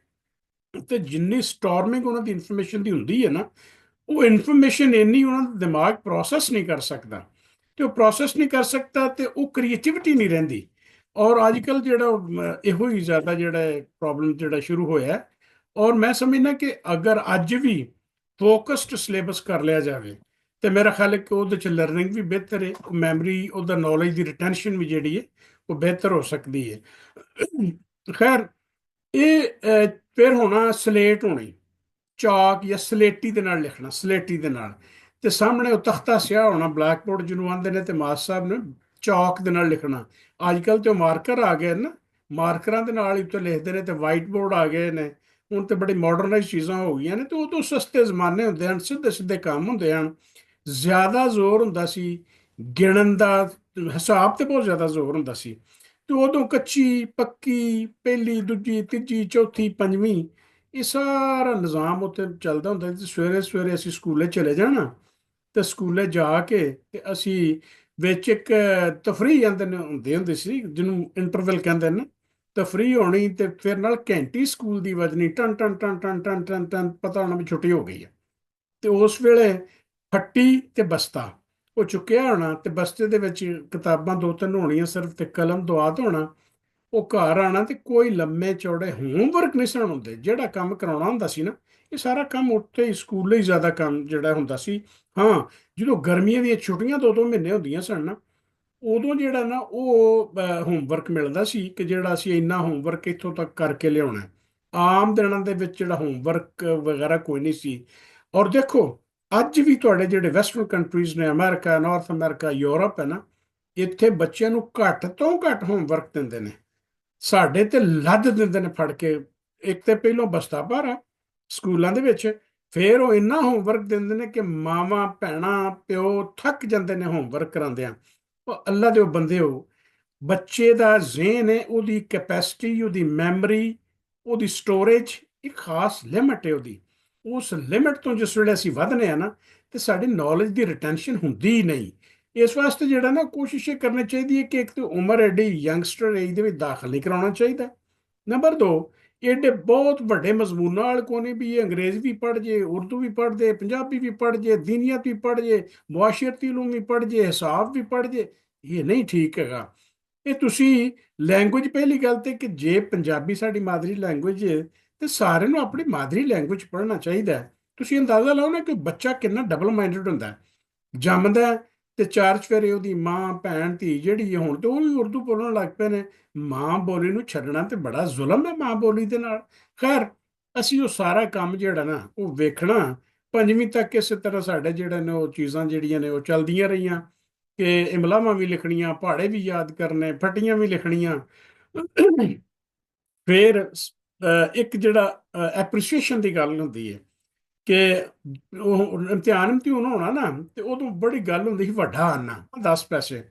ਤੇ ਜਿੰਨੀ ਸਟੋਰਮਿੰਗ ਉਹਨਾਂ ਦੀ ਇਨਫੋਰਮੇਸ਼ਨ ਦੀ ਹੁੰਦੀ ਹੈ ਨਾ, ਉਹ ਇਨਫੋਰਮੇਸ਼ਨ ਇੰਨੀ ਉਹਨਾਂ ਦਾ ਦਿਮਾਗ ਪ੍ਰੋਸੈਸ ਨਹੀਂ ਕਰ ਸਕਦਾ। ਤੇ ਉਹ ਪ੍ਰੋਸੈਸ ਨਹੀਂ ਕਰ ਸਕਦਾ ਤੇ ਉਹ ਕ੍ਰੀਏਟਿਵਿਟੀ ਨਹੀਂ ਰਹਿੰਦੀ। ਔਰ ਅੱਜ ਕੱਲ ਜਿਹੜਾ ਇਹੋ ਹੀ ਜ਼ਿਆਦਾ ਜਿਹੜਾ ਪ੍ਰੋਬਲਮ ਜਿਹੜਾ ਸ਼ੁਰੂ ਹੋਇਆ ਹੈ। ਔਰ ਮੈਂ ਸਮਝਦਾ ਕਿ ਅਗਰ ਅੱਜ ਵੀ ਫੋਕਸਡ ਸਿਲੇਬਸ ਕਰ ਲਿਆ ਜਾਵੇ, ਤੇ ਮੇਰਾ ਖਿਆਲ ਹੈ ਕਿ ਉਹਦੇ ਚ ਲਰਨਿੰਗ ਵੀ ਬਿਹਤਰ ਹੈ, ਮੈਮਰੀ ਉਹਦਾ ਨੌਲੇਜ ਦੀ ਰਿਟੈਂਸ਼ਨ ਵੀ ਜਿਹੜੀ ਹੈ ਉਹ ਬਿਹਤਰ ਹੋ ਸਕਦੀ ਹੈ। ਖੈਰ, ਇਹ ਫਿਰ ਹੋਣਾ ਸਲੇਟ ਹੋਣੀ, ਚਾਕ ਜਾਂ ਸਲੇਟੀ ਦੇ ਨਾਲ ਲਿਖਣਾ, ਸਲੇਟੀ ਦੇ ਨਾਲ। ਤੇ ਸਾਹਮਣੇ ਉਹ ਤਖਤਾ ਸਿਆਹ ਹੋਣਾ, ਬਲੈਕ ਬੋਰਡ ਜਿਹਨੂੰ ਆਉਂਦੇ ਨੇ, ਤੇ ਮਾਸਟਰ ਸਾਹਿਬ ਨੇ ਚਾਕ ਦੇ ਨਾਲ ਲਿਖਣਾ। ਅੱਜ ਕੱਲ ਤੇ ਮਾਰਕਰ ਆ ਗਏ ਨਾ, ਮਾਰਕਰਾਂ ਦੇ ਨਾਲ ਹੀ ਉੱਤੇ ਲਿਖਦੇ ਨੇ, ਤੇ ਵਾਈਟ ਬੋਰਡ ਆ ਗਏ ਨੇ। ਹੁਣ ਤੇ ਬੜੀ ਮਾਡਰਨਾਈਜ਼ ਚੀਜ਼ਾਂ ਹੋ ਗਈਆਂ ਨੇ, ਤੇ ਉਦੋਂ ਸਸਤੇ ਜ਼ਮਾਨੇ ਹੁੰਦੇ ਹਨ, ਸਿੱਧੇ ਸਿੱਧੇ ਕੰਮ ਹੁੰਦੇ ਹਨ। ਜ਼ਿਆਦਾ ਜ਼ੋਰ ਹੁੰਦਾ ਸੀ ਗਿਣਨ ਦਾ, ਹਿਸਾਬ ਤੇ ਬਹੁਤ ਜ਼ਿਆਦਾ ਜ਼ੋਰ ਹੁੰਦਾ ਸੀ। ਤੇ ਉਦੋਂ ਕੱਚੀ ਪੱਕੀ, ਪਹਿਲੀ ਦੂਜੀ ਤੀਜੀ ਚੌਥੀ ਪੰਜਵੀਂ, ਇਹ ਸਾਰਾ ਨਿਜ਼ਾਮ ਉੱਥੇ ਚੱਲਦਾ ਹੁੰਦਾ ਸੀ। ਸਵੇਰੇ ਸਵੇਰੇ ਅਸੀਂ ਸਕੂਲੇ ਚਲੇ ਜਾਣਾ, ਤੇ ਸਕੂਲੇ ਜਾ ਕੇ ਤੇ ਅਸੀਂ ਵਿੱਚ ਇੱਕ ਤਫਰੀਹ ਹੁੰਦੀ ਹੁੰਦੀ ਸੀ, ਜਿਹਨੂੰ ਇੰਟਰਵਲ ਕਹਿੰਦੇ ਨੇ। ਤਫਰੀਹ ਹੋਣੀ, ਤੇ ਫਿਰ ਨਾਲ ਘੰਟੀ ਸਕੂਲ ਦੀ ਵੱਜਣੀ, ਟਨ ਟਨ ਟਨ ਟਨ ਟਨ ਟਨ ਟਨ, ਪਤਾ ਹੋਣਾ ਵੀ ਛੁੱਟੀ ਹੋ ਗਈ ਹੈ। ਤੇ ਉਸ ਵੇਲੇ ਫੱਟੀ ਤੇ ਬਸਤਾ ਉਹ ਚੁੱਕਿਆ ਹੋਣਾ, ਤੇ ਬਸਤੇ ਦੇ ਵਿੱਚ ਕਿਤਾਬਾਂ ਦੋ ਤਿੰਨ ਹੋਣੀਆਂ ਸਿਰਫ, ਤੇ ਕਲਮ ਦੁਆਤ ਹੋਣਾ। ਉਹ ਘਰ ਆਣਾ, ਤੇ ਕੋਈ ਲੰਮੇ ਚੌੜੇ ਹੋਮਵਰਕ ਨਹੀਂ ਸਨ ਹੁੰਦੇ। ਜਿਹੜਾ ਕੰਮ ਕਰਾਉਣਾ ਹੁੰਦਾ ਸੀ ਨਾ, ਇਹ ਸਾਰਾ ਕੰਮ ਉੱਥੇ ਹੀ ਸਕੂਲੇ ਹੀ ਜ਼ਿਆਦਾ ਕੰਮ ਜਿਹੜਾ ਹੁੰਦਾ ਸੀ। ਹਾਂ, ਜਦੋਂ ਗਰਮੀਆਂ ਦੀਆਂ ਛੁੱਟੀਆਂ 2-2 ਮਹੀਨੇ ਹੁੰਦੀਆਂ ਸਨ ਨਾ, ਉਦੋਂ ਜਿਹੜਾ ਨਾ ਉਹ ਹੋਮਵਰਕ ਮਿਲਦਾ ਸੀ, ਕਿ ਜਿਹੜਾ ਅਸੀਂ ਇੰਨਾ ਹੋਮਵਰਕ ਇੱਥੋਂ ਤੱਕ ਕਰਕੇ ਲਿਆਉਣਾ ਹੈ। ਆਮ ਦਿਨਾਂ ਦੇ ਵਿੱਚ ਜਿਹੜਾ ਹੋਮਵਰਕ ਵਗੈਰਾ ਕੋਈ ਨਹੀਂ ਸੀ। ਔਰ ਦੇਖੋ, ਅੱਜ ਵੀ ਤੁਹਾਡੇ ਜਿਹੜੇ ਵੈਸਟਰਨ ਕੰਟਰੀਜ਼ ਨੇ, ਅਮਰੀਕਾ, ਨਾਰਥ ਅਮਰੀਕਾ, ਯੂਰਪ ਹੈ ਨਾ, ਇੱਥੇ ਬੱਚਿਆਂ ਨੂੰ ਘੱਟ ਤੋਂ ਘੱਟ ਹੋਮਵਰਕ ਦਿੰਦੇ ਨੇ। ਸਾਡੇ ਤੇ ਲੱਦ ਦਿੰਦੇ ਨੇ ਫੜ ਕੇ। ਇੱਕ ਤੇ ਪਹਿਲੋਂ ਬਸਤਾ ਭਾਰਾ ਸਕੂਲਾਂ ਦੇ ਵਿੱਚ, ਫਿਰ ਉਹ ਇੰਨਾ ਹੋਮਵਰਕ ਦਿੰਦੇ ਨੇ ਕਿ ਮਾਵਾਂ ਭੈਣਾਂ ਪਿਓ ਥੱਕ ਜਾਂਦੇ ਨੇ ਹੋਮਵਰਕ ਕਰਾਉਂਦਿਆਂ। ਉਹ ਅੱਲਾ ਦੇ ਉਹ ਬੰਦੇ ਹੋ, ਬੱਚੇ ਦਾ ਜ਼ਿਹਨ ਹੈ, ਉਹਦੀ ਕੈਪੈਸਿਟੀ, ਉਹਦੀ ਮੈਮਰੀ, ਉਹਦੀ ਸਟੋਰੇਜ ਇੱਕ ਖਾਸ ਲਿਮਟ ਹੈ ਉਹਦੀ। ਉਸ ਲਿਮਟ ਤੋਂ ਜਿਸ ਵੇਲੇ ਅਸੀਂ ਵਧਨੇ ਆ ਨਾ, ਤੇ ਸਾਡੀ ਨੌਲੇਜ ਦੀ ਰਿਟੈਂਸ਼ਨ ਹੁੰਦੀ ਹੀ ਨਹੀਂ। ਇਸ ਵਾਸਤੇ ਜਿਹੜਾ ਨਾ ਕੋਸ਼ਿਸ਼ ਇਹ ਕਰਨੀ ਚਾਹੀਦੀ ਹੈ ਕਿ ਇੱਕ ਤਾਂ ਉਮਰ ਐਡੀ ਯੰਗਸਟਰ ਏਜ ਦੇ ਵਿੱਚ ਦਾਖਲ ਨਹੀਂ ਕਰਾਉਣਾ ਚਾਹੀਦਾ। ਨੰਬਰ 2, ਏਡੇ ਬਹੁਤ ਵੱਡੇ ਮਜ਼ਮੂਨਾਂ ਵਾਲੇ ਕੋ ਨਹੀਂ ਵੀ ਇਹ ਅੰਗਰੇਜ਼ੀ ਵੀ ਪੜ੍ਹ ਜੇ, ਉਰਦੂ ਵੀ ਪੜ੍ਹ ਜੇ, ਪੰਜਾਬੀ ਵੀ ਪੜ੍ਹ ਜੇ, ਦੀਨੀਅਤ ਵੀ ਪੜ੍ਹ ਜੇ, ਮੁਆਸ਼ਰਤੀ ਉਲੂਮ ਵੀ ਪੜ੍ਹ ਜੇ, ਹਿਸਾਬ ਵੀ ਪੜ੍ਹ ਜੇ। ਇਹ ਨਹੀਂ ਠੀਕ ਹੈਗਾ। ਇਹ ਤੁਸੀਂ ਲੈਂਗੁਏਜ, ਪਹਿਲੀ ਗੱਲ ਤੇ ਕਿ ਜੇ ਪੰਜਾਬੀ ਸਾਡੀ ਮਾਦਰੀ ਲੈਂਗੁਏਜ ਹੈ, ਤੇ ਸਾਰਿਆਂ ਨੂੰ ਆਪਣੀ ਮਾਦਰੀ ਲੈਂਗੁਏਜ ਪੜ੍ਹਨਾ ਚਾਹੀਦਾ ਹੈ। ਤੁਸੀਂ ਅੰਦਾਜ਼ਾ ਲਾਓ ਨਾ ਕਿ ਬੱਚਾ ਕਿੰਨਾ ਡਬਲ ਮਾਈਂਡਡ ਹੁੰਦਾ ਹੈ। ਜੰਮਦਾ ਹੈ, ਤੇ ਚਾਰ ਚਫੇਰੇ ਉਹਦੀ ਮਾਂ ਭੈਣ ਧੀ ਜਿਹੜੀ ਹੈ, ਹੁਣ ਤੇ ਉਹ ਵੀ ਉਰਦੂ ਬੋਲਣ ਲੱਗ ਪਏ ਨੇ। ਮਾਂ ਬੋਲੀ ਨੂੰ ਛੱਡਣਾ ਤੇ ਬੜਾ ਜ਼ੁਲਮ ਹੈ ਮਾਂ ਬੋਲੀ ਦੇ ਨਾਲ। ਖੈਰ, ਅਸੀਂ ਉਹ ਸਾਰਾ ਕੰਮ ਜਿਹੜਾ ਨਾ ਉਹ ਵੇਖਣਾ। ਪੰਜਵੀਂ ਤੱਕ ਇਸੇ ਤਰ੍ਹਾਂ ਸਾਡੇ ਜਿਹੜੇ ਨੇ ਉਹ ਚੀਜ਼ਾਂ ਜਿਹੜੀਆਂ ਨੇ ਉਹ ਚੱਲਦੀਆਂ ਰਹੀਆਂ, ਕਿ ਇਮਲਾਵਾਂ ਵੀ ਲਿਖਣੀਆਂ, ਪਹਾੜੇ ਵੀ ਯਾਦ ਕਰਨੇ, ਫੱਟੀਆਂ ਵੀ ਲਿਖਣੀਆਂ। ਫਿਰ ਇੱਕ ਜਿਹੜਾ ਐਪਰੀਸ਼ੀਏਸ਼ਨ ਦੀ ਗੱਲ ਹੁੰਦੀ ਹੈ, ਕਿ ਉਹ ਇਮਤਿਹਾਨ ਹੋਣਾ ਨਾ, ਤੇ ਉਦੋਂ ਬੜੀ ਗੱਲ ਹੁੰਦੀ ਸੀ ਵੱਡਾ ਆਨਾ 10 ਪੈਸੇ।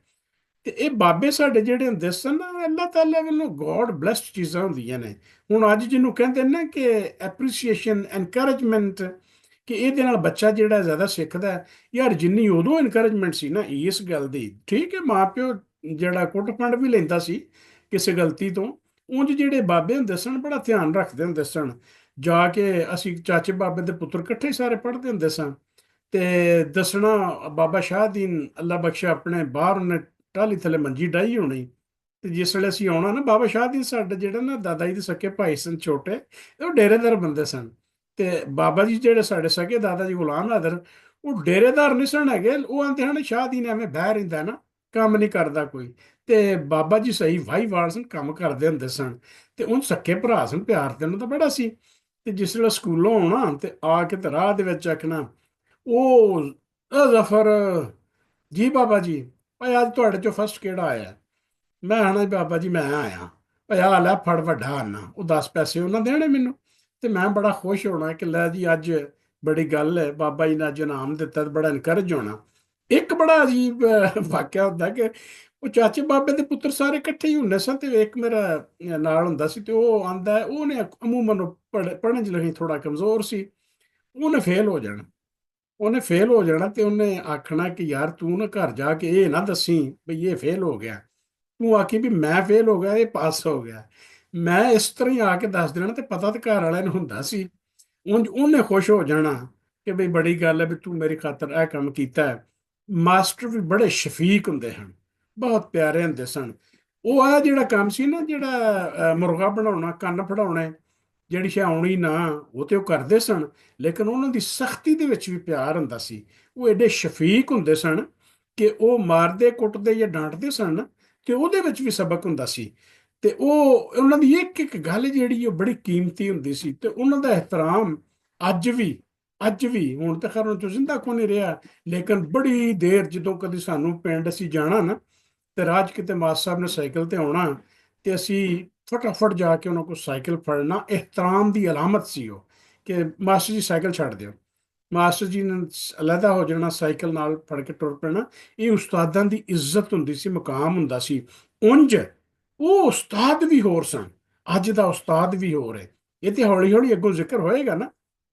ਤੇ ਇਹ ਬਾਬੇ ਸਾਡੇ ਜਿਹੜੇ ਹੁੰਦੇ ਸਨ ਨਾ, ਅੱਲਾਹ ਤਾਲਾ ਵੱਲੋਂ ਗੋਡ ਬਲੈਸਡ ਚੀਜ਼ਾਂ ਹੁੰਦੀਆਂ ਨੇ। ਹੁਣ ਅੱਜ ਜਿਹਨੂੰ ਕਹਿੰਦੇ ਨੇ ਕਿ ਐਪਰੀਸੀਏਸ਼ਨ, ਐਨਕਰੇਜਮੈਂਟ, ਕਿ ਇਹਦੇ ਨਾਲ ਬੱਚਾ ਜਿਹੜਾ ਜ਼ਿਆਦਾ ਸਿੱਖਦਾ ਹੈ। ਯਾਰ ਜਿੰਨੀ ਉਦੋਂ ਇਨਕਰੇਜਮੈਂਟ ਸੀ ਨਾ ਇਸ ਗੱਲ ਦੀ, ਠੀਕ ਹੈ ਮਾਂ ਪਿਓ ਜਿਹੜਾ ਕੁੱਟ ਪੰਡ ਵੀ ਲੈਂਦਾ ਸੀ ਕਿਸੇ ਗਲਤੀ ਤੋਂ, ਉਂਝ ਜਿਹੜੇ ਬਾਬੇ ਹੁੰਦੇ ਸਨ ਬੜਾ ਧਿਆਨ ਰੱਖਦੇ ਹੁੰਦੇ ਸਨ। ਜਾ ਕੇ ਅਸੀਂ ਚਾਚੇ ਬਾਬੇ ਦੇ ਪੁੱਤਰ ਇਕੱਠੇ ਹੀ ਸਾਰੇ ਪੜ੍ਹਦੇ ਹੁੰਦੇ ਸਾਂ। ਤੇ ਦੱਸਣਾ, ਬਾਬਾ ਸ਼ਾਹਦੀਨ ਅੱਲਾ ਬਖਸ਼ਾ ਆਪਣੇ ਬਾਹਰ ਉਹਨੇ ਟਾਹਲੀ ਥੱਲੇ ਮੰਜੀ ਡਾਈ ਹੋਣੀ। ਤੇ ਜਿਸ ਵੇਲੇ ਅਸੀਂ ਆਉਣਾ ਨਾ, ਬਾਬਾ ਸ਼ਾਹਦੀਨ ਸਾਡੇ ਜਿਹੜੇ ਨਾ ਦਾਦਾ ਜੀ ਦੇ ਸਕੇ ਭਾਈ ਸਨ ਛੋਟੇ, ਤੇ ਉਹ ਡੇਰੇਦਾਰ ਬੰਦੇ ਸਨ। ਤੇ ਬਾਬਾ ਜੀ ਜਿਹੜੇ ਸਾਡੇ ਸਕੇ ਦਾਦਾ ਜੀ ਗੁਲਾਮ ਨਾਦਰ, ਉਹ ਡੇਰੇਦਾਰ ਨਹੀਂ ਸਨ ਹੈਗੇ। ਉਹ ਆਂਦੇ ਹਨ ਸ਼ਾਹਦੀਨ ਐਵੇਂ ਬਹਿ ਰਹਿੰਦਾ ਨਾ, ਕੰਮ ਨਹੀਂ ਕਰਦਾ ਕੋਈ। ਤੇ ਬਾਬਾ ਜੀ ਸਹੀ ਵਾਹੀਵਾਲ ਸਨ, ਕੰਮ ਕਰਦੇ ਹੁੰਦੇ ਸਨ। ਤੇ ਉਹ ਸਕੇ ਭਰਾ ਸਨ, ਪਿਆਰ ਤੇ ਉਹਨਾਂ ਦਾ ਬੜਾ ਸੀ। ਤੇ ਜਿਸ ਵੇਲੇ ਸਕੂਲੋਂ ਆਉਣਾ ਤੇ ਆ ਕੇ ਤੇ ਰਾਹ ਦੇ ਵਿੱਚ ਆਖਣਾ, ਉਹ ਜ਼ਫਰ ਜੀ ਬਾਬਾ ਜੀ, ਭਾਈ ਅੱਜ ਤੁਹਾਡੇ ਚੋਂ ਫਸਟ ਕਿਹੜਾ ਆਇਆ? ਮੈਂ ਆਣਾ ਬਾਬਾ ਜੀ, ਮੈਂ ਆਇਆ। ਭਾਈ ਆ ਲੈ ਫੜ ਵੱਡਾ ਆਨਾ, ਉਹ 10 ਪੈਸੇ ਉਹਨਾਂ ਦੇਣੇ ਮੈਨੂੰ। ਤੇ ਮੈਂ ਬੜਾ ਖੁਸ਼ ਹੋਣਾ ਕਿ ਲੈ ਜੀ ਅੱਜ ਬੜੀ ਗੱਲ ਹੈ, ਬਾਬਾ ਜੀ ਨੇ ਅੱਜ ਇਨਾਮ ਦਿੱਤਾ, ਤੇ ਬੜਾ ਇਨਕਰੇਜ ਹੋਣਾ। ਇੱਕ ਬੜਾ ਅਜੀਬ ਵਾਕਿਆ ਹੁੰਦਾ ਕਿ ਉਹ ਚਾਚੇ ਬਾਬੇ ਦੇ ਪੁੱਤਰ ਸਾਰੇ ਇਕੱਠੇ ਹੀ ਹੁੰਦੇ ਸਨ, ਤੇ ਇੱਕ ਮੇਰਾ ਨਾਲ ਹੁੰਦਾ ਸੀ, ਤੇ ਉਹ ਆਂਦਾ, ਉਹਨੇ ਅਮੂਮਨ ਪੜ੍ਹਨ ਚ ਲਈ ਥੋੜਾ ਕਮਜ਼ੋਰ ਸੀ। ਉਹਨੇ ਫੇਲ ਹੋ ਜਾਣਾ। ਤੇ ਉਹਨੇ ਆਖਣਾ ਕਿ ਯਾਰ ਤੂੰ ਨਾ ਘਰ ਜਾ ਕੇ ਇਹ ਨਾ ਦੱਸੀ ਬਈ ਇਹ ਫੇਲ ਹੋ ਗਿਆ, ਤੂੰ ਆਖੀ ਵੀ ਮੈਂ ਫੇਲ ਹੋ ਗਿਆ, ਇਹ ਪਾਸ ਹੋ ਗਿਆ। ਮੈਂ ਇਸ ਤਰ੍ਹਾਂ ਹੀ ਆ ਕੇ ਦੱਸ ਦੇਣਾ, ਤੇ ਪਤਾ ਤਾਂ ਘਰ ਵਾਲਿਆਂ ਨੂੰ ਹੁੰਦਾ ਸੀ। ਉਂਝ ਉਹਨੇ ਖੁਸ਼ ਹੋ ਜਾਣਾ ਕਿ ਬਈ ਬੜੀ ਗੱਲ ਹੈ ਵੀ ਤੂੰ ਮੇਰੀ ਖਾਤਰ ਇਹ ਕੰਮ ਕੀਤਾ ਹੈ। ਮਾਸਟਰ ਵੀ ਬੜੇ ਸ਼ਫੀਕ ਹੁੰਦੇ ਹਨ, ਬਹੁਤ ਪਿਆਰੇ ਹੁੰਦੇ ਸਨ। ਉਹ ਆ ਜਿਹੜਾ ਕੰਮ ਸੀ ਨਾ, ਜਿਹੜਾ ਮੁਰਗਾ ਬਣਾਉਣਾ, ਕੰਨ ਫੜਾਉਣੇ, ਜਿਹੜੀ ਛਾਉਣੀ ਨਾ, ਉਹ ਤੇ ਉਹ ਕਰਦੇ ਸਨ। ਲੇਕਿਨ ਉਹਨਾਂ ਦੀ ਸਖਤੀ ਦੇ ਵਿੱਚ ਵੀ ਪਿਆਰ ਹੁੰਦਾ ਸੀ। ਉਹ ਐਡੇ ਸ਼ਫੀਕ ਹੁੰਦੇ ਸਨ ਕਿ ਉਹ ਮਾਰਦੇ ਕੁੱਟਦੇ ਜਾਂ ਡਾਂਟਦੇ ਸਨ, ਤੇ ਉਹਦੇ ਵਿੱਚ ਵੀ ਸਬਕ ਹੁੰਦਾ ਸੀ। ਤੇ ਉਹ ਉਹਨਾਂ ਦੀ ਇੱਕ ਇੱਕ ਗੱਲ ਜਿਹੜੀ ਉਹ ਬੜੀ ਕੀਮਤੀ ਹੁੰਦੀ ਸੀ। ਤੇ ਉਹਨਾਂ ਦਾ ਇਹਤਰਾਮ ਅੱਜ ਵੀ, ਹੁਣ ਤਾਂ ਖੈਰ ਉਹਨਾਂ ਚੋਂ ਜ਼ਿੰਦਾ ਕੋਈ ਨਹੀਂ ਰਿਹਾ, ਲੇਕਿਨ ਬੜੀ ਦੇਰ ਜਦੋਂ ਕਦੀ ਸਾਨੂੰ ਪਿੰਡ ਅਸੀਂ ਜਾਣਾ ਨਾ, ਤੇ ਰਾਜ ਕਿਤੇ ਮਾਸ ਸਾਹਿਬ ਨੇ ਸਾਈਕਲ ਤੇ ਆਉਣਾ, ਤੇ ਅਸੀਂ ਫਟਾਫਟ ਜਾ ਕੇ ਉਹਨਾਂ ਕੋਲ ਸਾਈਕਲ ਫੜਨਾ। ਇਹਤਰਾਮ ਦੀ ਅਲਾਮਤ ਸੀ ਉਹ, ਕਿ ਮਾਸਟਰ ਜੀ ਸਾਈਕਲ ਛੱਡ ਦਿਓ। ਮਾਸਟਰ ਜੀ ਨੇ ਅਲੱਗਾ ਹੋ ਜਾਣਾ, ਸਾਈਕਲ ਨਾਲ ਫੜ ਕੇ ਟੁਰ ਪੈਣਾ। ਇਹ ਉਸਤਾਦਾਂ ਦੀ ਇੱਜ਼ਤ ਹੁੰਦੀ ਸੀ, ਮੁਕਾਮ ਹੁੰਦਾ ਸੀ। ਉਂਝ ਉਹ ਉਸਤਾਦ ਵੀ ਹੋਰ ਸਨ, ਅੱਜ ਦਾ ਉਸਤਾਦ ਵੀ ਹੋਰ ਹੈ। ਇਹ ਤੇ ਹੌਲੀ ਹੌਲੀ ਅੱਗੋਂ ਜ਼ਿਕਰ ਹੋਏਗਾ ਨਾ,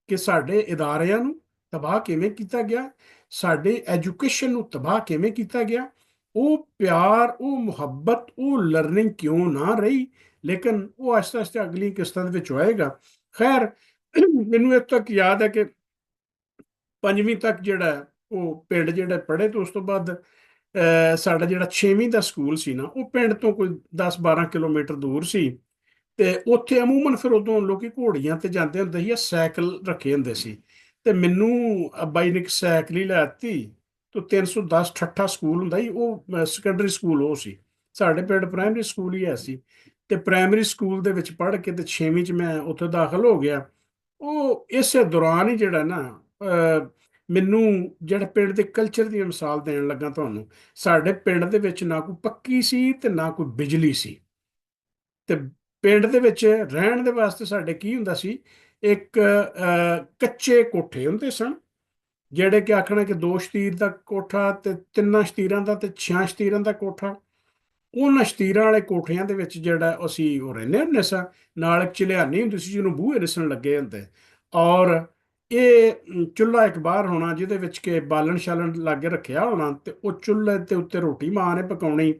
ਕਿ ਸਾਡੇ ਇਦਾਰਿਆਂ ਨੂੰ ਤਬਾਹ ਕਿਵੇਂ ਕੀਤਾ ਗਿਆ, ਸਾਡੇ ਐਜੂਕੇਸ਼ਨ ਨੂੰ ਤਬਾਹ ਕਿਵੇਂ ਕੀਤਾ ਗਿਆ। ਉਹ ਪਿਆਰ, ਉਹ ਮੁਹੱਬਤ, ਉਹ ਲਰਨਿੰਗ ਕਿਉਂ ਨਾ ਰਹੀ। ਲੇਕਿਨ ਉਹ ਆਹਿਸਤਾ ਆਹਿਸਤਾ ਅਗਲੀ ਕਿਸ਼ਤਾਂ ਦੇ ਵਿੱਚ ਹੋਏਗਾ। ਖੈਰ, ਮੈਨੂੰ ਇੱਥੇ ਤੱਕ ਯਾਦ ਹੈ ਕਿ 5ਵੀਂ ਤੱਕ ਜਿਹੜਾ ਉਹ ਪਿੰਡ ਜਿਹੜਾ ਪੜ੍ਹੇ, ਤੇ ਉਸ ਤੋਂ ਬਾਅਦ ਸਾਡਾ ਜਿਹੜਾ 6ਵੀਂ ਦਾ ਸਕੂਲ ਸੀ ਨਾ, ਉਹ ਪਿੰਡ ਤੋਂ ਕੋਈ 10-12 ਕਿਲੋਮੀਟਰ ਦੂਰ ਸੀ। ਤੇ ਉੱਥੇ ਅਮੂਮਨ ਫਿਰ ਉਦੋਂ ਲੋਕੀ ਘੋੜੀਆਂ ਤੇ ਜਾਂਦੇ ਹੁੰਦੇ ਸੀ, ਜਾਂ ਸਾਈਕਲ ਰੱਖੇ ਹੁੰਦੇ ਸੀ। ਤੇ ਮੈਨੂੰ ਬਾਈ ਨੇ ਇੱਕ ਸਾਈਕਲ ਹੀ ਲੈ ਦਿੱਤੀ। ਤੇ 310 ਠੱਠਾ ਸਕੂਲ ਹੁੰਦਾ ਸੀ, ਉਹ ਸੈਕੰਡਰੀ ਸਕੂਲ ਉਹ ਸੀ। ਸਾਡੇ ਪਿੰਡ ਪ੍ਰਾਇਮਰੀ ਸਕੂਲ ਹੀ ਹੈ ਸੀ। ਤੇ ਪ੍ਰਾਇਮਰੀ ਸਕੂਲ ਦੇ ਵਿੱਚ ਪੜ੍ਹ ਕੇ ਤੇ 6ਵੀਂ 'ਚ ਮੈਂ ਉੱਥੇ ਦਾਖਲ ਹੋ ਗਿਆ। ਉਹ ਇਸੇ ਦੌਰਾਨ ਹੀ ਜਿਹੜਾ ਨਾ, ਮੈਨੂੰ ਜਿਹੜਾ ਪਿੰਡ ਦੇ ਕਲਚਰ ਦੀ ਮਿਸਾਲ ਦੇਣ ਲੱਗਾ ਤੁਹਾਨੂੰ। ਸਾਡੇ ਪਿੰਡ ਦੇ ਵਿੱਚ ਨਾ ਕੋਈ ਪੱਕੀ ਸੀ ਤੇ ਨਾ ਕੋਈ ਬਿਜਲੀ ਸੀ। ਤੇ ਪਿੰਡ ਦੇ ਵਿੱਚ ਰਹਿਣ ਦੇ ਵਾਸਤੇ ਸਾਡੇ ਕੀ ਹੁੰਦਾ ਸੀ, ਇੱਕ ਕੱਚੇ ਕੋਠੇ ਹੁੰਦੇ ਸਨ, ਜਿਹੜੇ ਕਿ ਆਖਣਾ ਕਿ 2 ਸ਼ਤੀਰ ਦਾ ਕੋਠਾ, ਤੇ 3 ਸ਼ਤੀਰਾਂ ਦਾ, ਤੇ 6 ਸ਼ਤੀਰਾਂ ਦਾ ਕੋਠਾ। ਉਹਨਾਂ ਸ਼ਤੀਰਾਂ ਵਾਲੇ ਕੋਠਿਆਂ ਦੇ ਵਿੱਚ ਜਿਹੜਾ ਅਸੀਂ ਉਹ ਰਹਿੰਦੇ ਹੁੰਦੇ ਸਾਂ। ਨਾਲ ਇੱਕ ਚਲਿਆਣੀ ਹੁੰਦੀ ਸੀ, ਜਿਹਨੂੰ ਬੂਹੇ ਰਿਸਣ ਲੱਗੇ ਹੁੰਦੇ। ਔਰ ਇਹ ਚੁੱਲ੍ਹਾ ਇੱਕ ਬਾਹਰ ਹੋਣਾ, ਜਿਹਦੇ ਵਿੱਚ ਕਿ ਬਾਲਣ ਛਾਲਣ ਲਾਗੇ ਰੱਖਿਆ ਹੋਣਾ, ਤੇ ਉਹ ਚੁੱਲ੍ਹੇ ਦੇ ਉੱਤੇ ਰੋਟੀ ਮਾਂ ਨੇ ਪਕਾਉਣੀ।